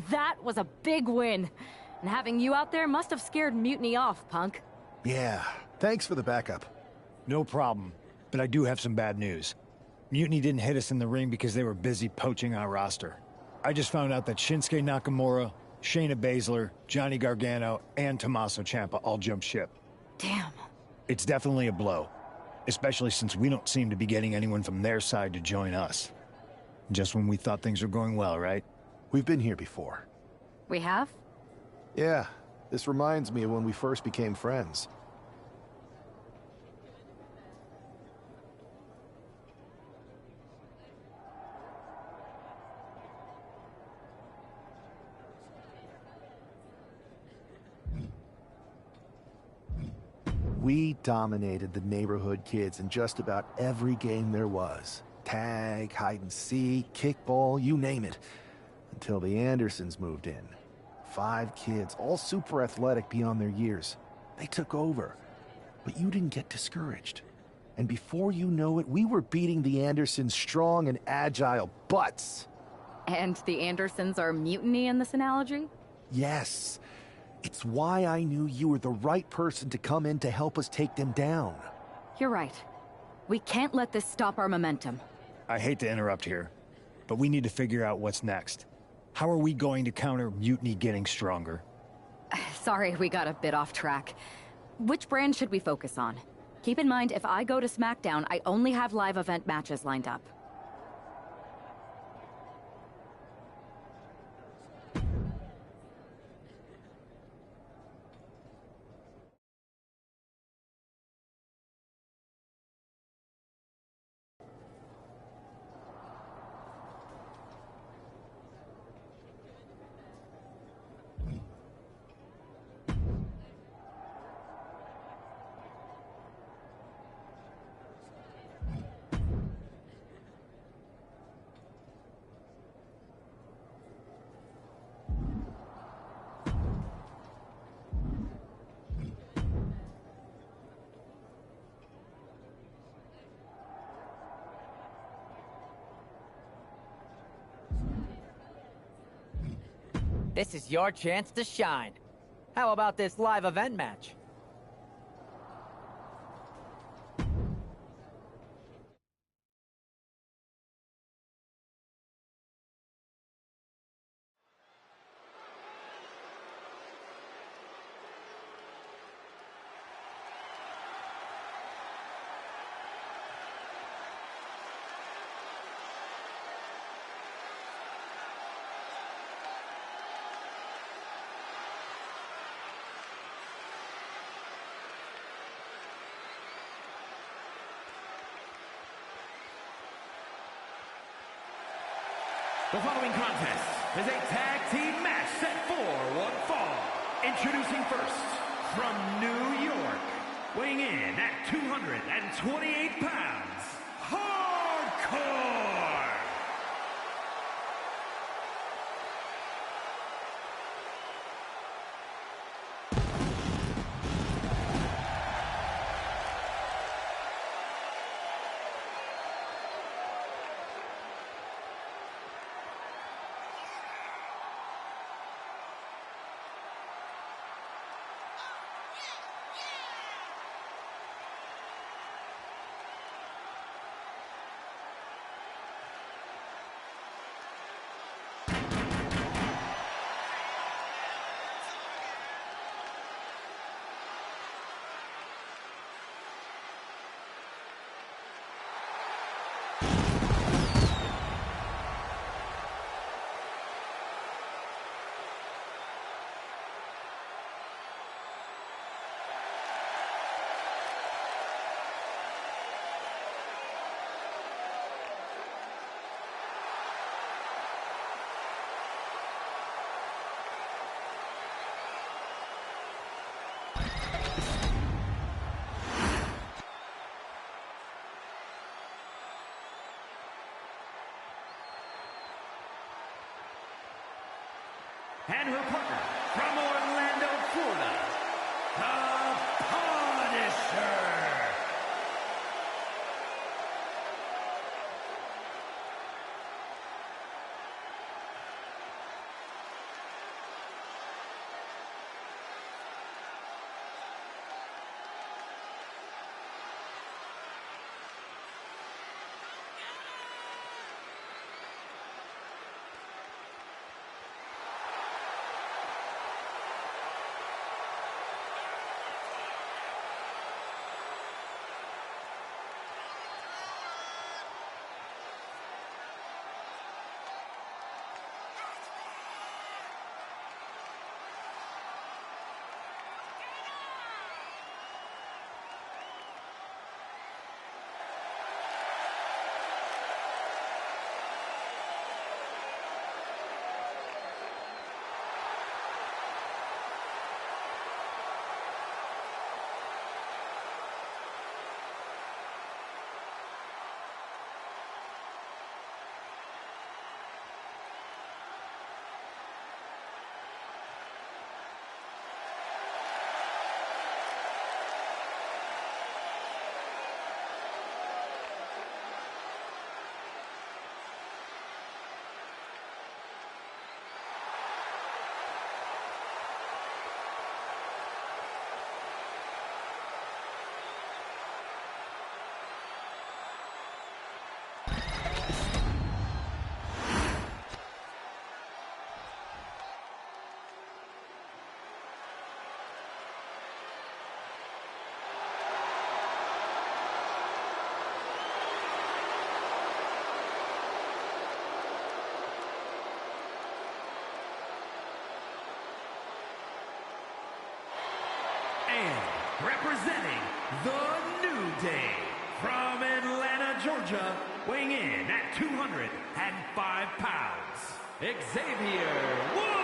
That was a big win. And having you out there must have scared Mutiny off, punk. Yeah, thanks for the backup. No problem, but I do have some bad news. Mutiny didn't hit us in the ring because they were busy poaching our roster. I just found out that Shinsuke Nakamura, Shayna Baszler, Johnny Gargano, and Tommaso Ciampa all jumped ship. Damn. It's definitely a blow, especially since we don't seem to be getting anyone from their side to join us. Just when we thought things were going well, right? We've been here before. We have? Yeah, this reminds me of when we first became friends. We dominated the neighborhood kids in just about every game there was. Tag, hide and seek, kickball, you name it. Until the Andersons moved in. 5 kids, all super athletic beyond their years. They took over. But you didn't get discouraged. And before you know it, we were beating the Andersons' strong and agile butts. And the Andersons are mutiny in this analogy? Yes. It's why I knew you were the right person to come in to help us take them down. You're right. We can't let this stop our momentum. I hate to interrupt here, but we need to figure out what's next. How are we going to counter Mutiny getting stronger? Sorry, we got a bit off track. Which brand should we focus on? Keep in mind, if I go to SmackDown, I only have live event matches lined up. This is your chance to shine. How about this live event match? The following contest is a tag team match set for one fall. Introducing first, from New York, weighing in at 228 pounds, Hardcore! And her partner, from Orlando, Florida, the Punisher. representing the New Day, from Atlanta, Georgia, weighing in at 205 pounds, Xavier Woods.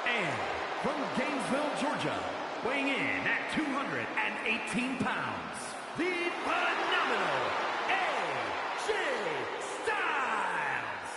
And from Gainesville, Georgia, weighing in at 218 pounds, the phenomenal AJ Styles.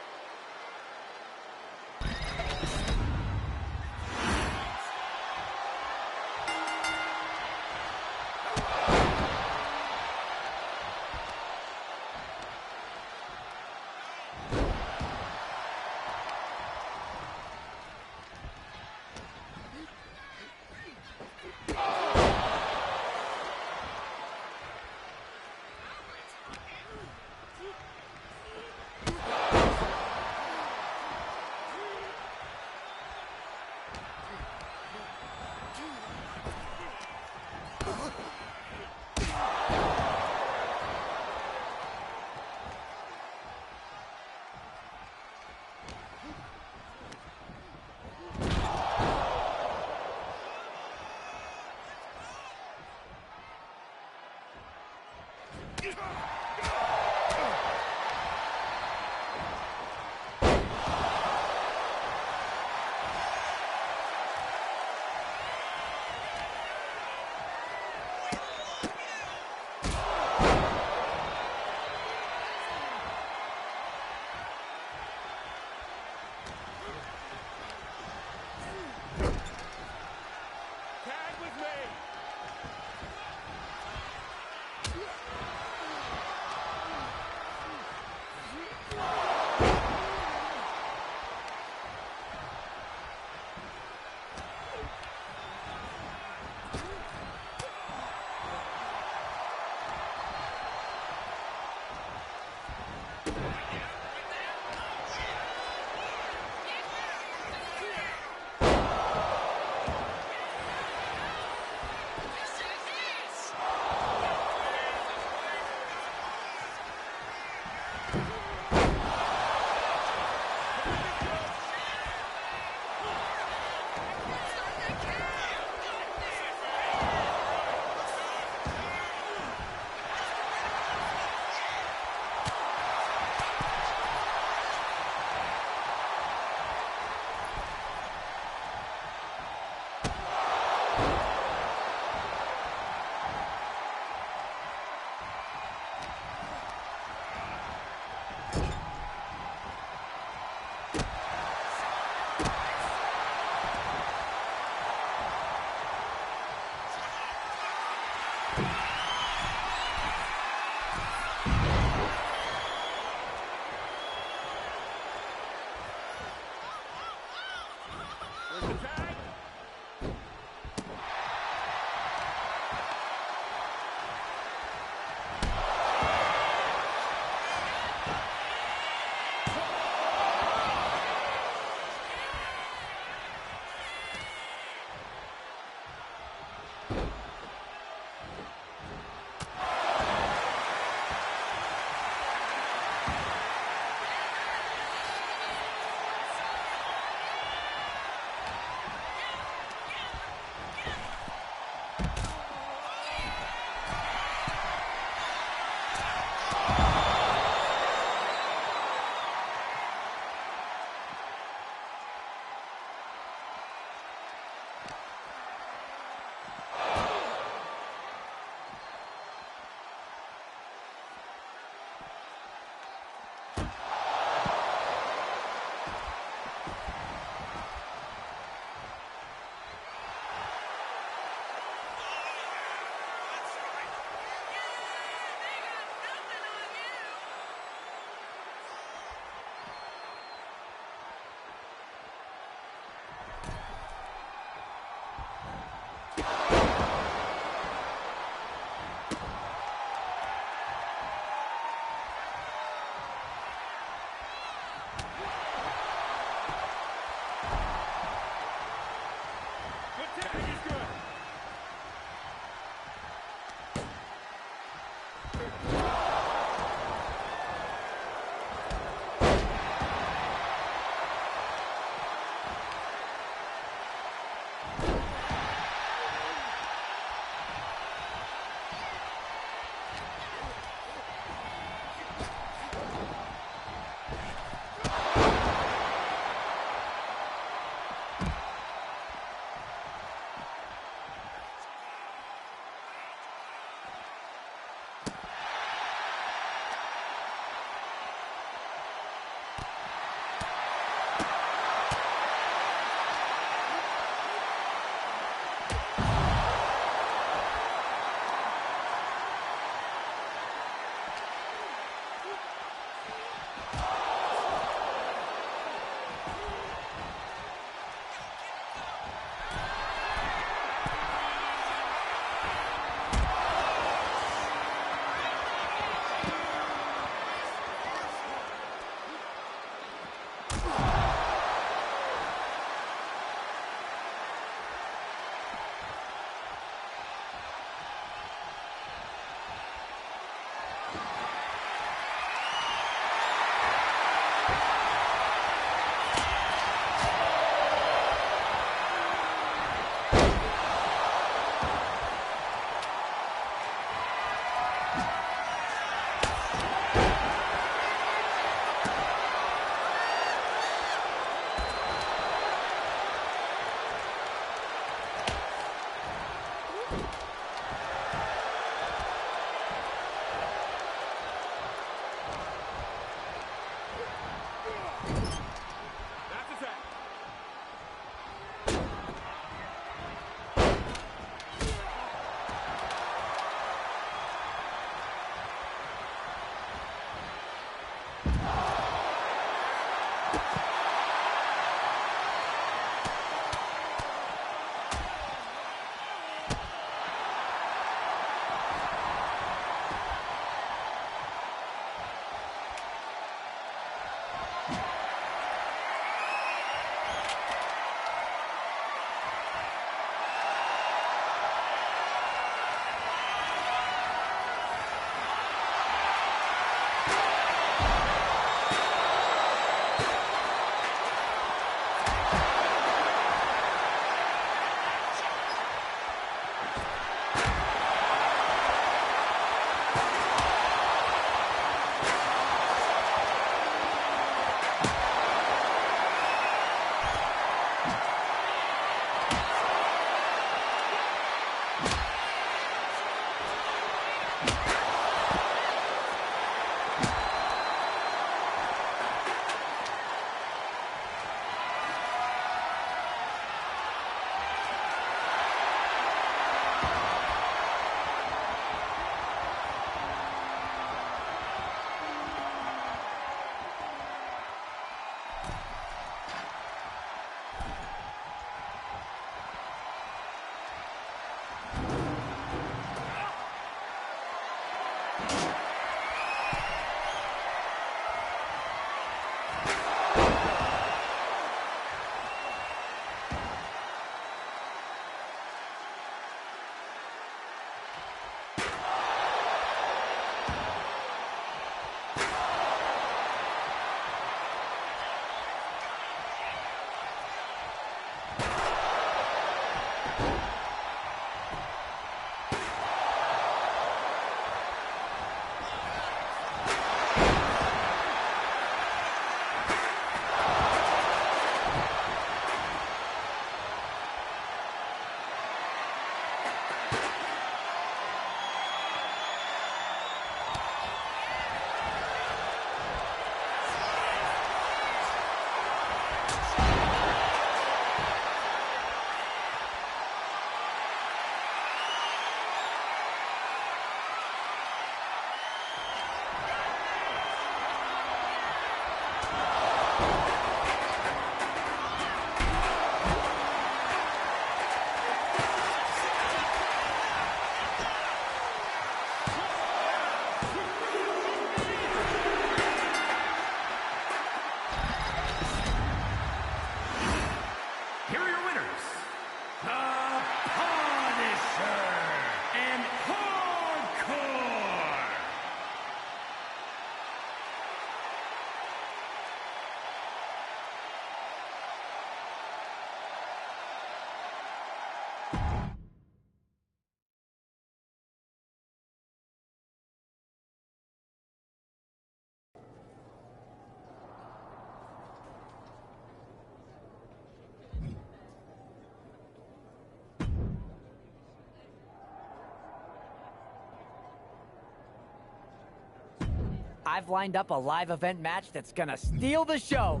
I've lined up a live event match that's gonna steal the show.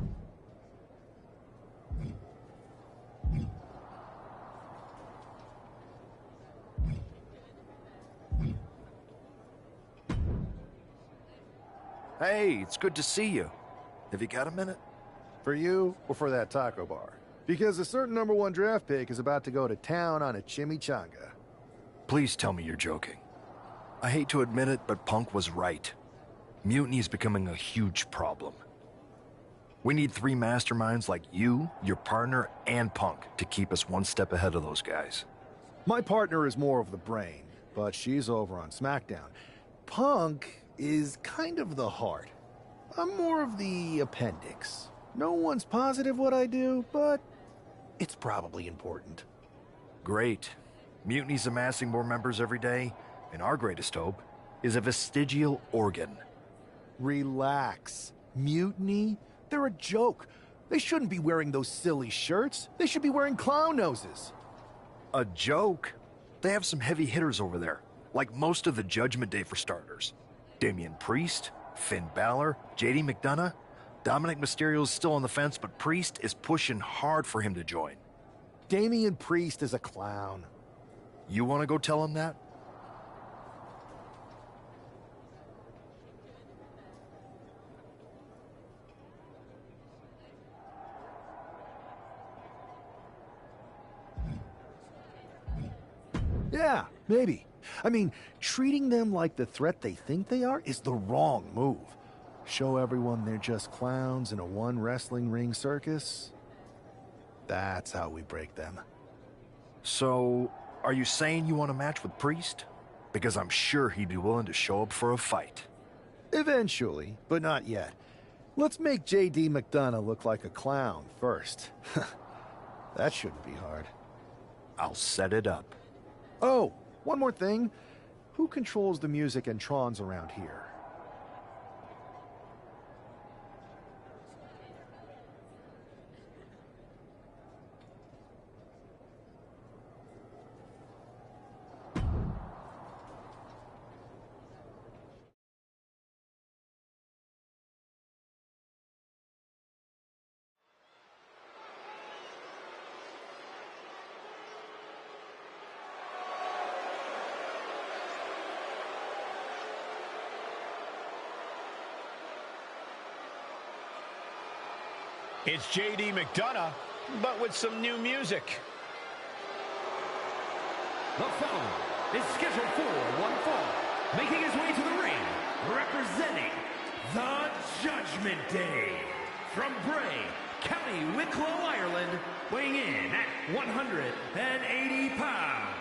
Hey, it's good to see you. Have you got a minute? For you or for that taco bar? Because a certain #1 draft pick is about to go to town on a chimichanga. Please tell me you're joking. I hate to admit it, but Punk was right. Mutiny is becoming a huge problem. We need 3 masterminds like you, your partner, and Punk to keep us one step ahead of those guys. My partner is more of the brain, but she's over on SmackDown. Punk is kind of the heart. I'm more of the appendix. No one's positive what I do, but it's probably important. Great. Mutiny's amassing more members every day, and our greatest hope is a vestigial organ. Relax. Mutiny? They're a joke. They shouldn't be wearing those silly shirts. They should be wearing clown noses. A joke? They have some heavy hitters over there, like most of the Judgment Day for starters. Damian Priest, Finn Balor, JD McDonough. Dominic Mysterio's still on the fence, but Priest is pushing hard for him to join. Damian Priest is a clown. You want to go tell him that? Yeah, maybe. I mean, treating them like the threat they think they are is the wrong move. Show everyone they're just clowns in a one wrestling ring circus. That's how we break them. So, are you saying you want a match with Priest? Because I'm sure he'd be willing to show up for a fight. Eventually, but not yet. Let's make JD McDonough look like a clown first. That shouldn't be hard. I'll set it up. Oh, one more thing. Who controls the music and Trons around here? It's JD McDonough, but with some new music. The following is scheduled for one fall, making his way to the ring, representing the Judgment Day. From Bray, County Wicklow, Ireland, weighing in at 180 pounds,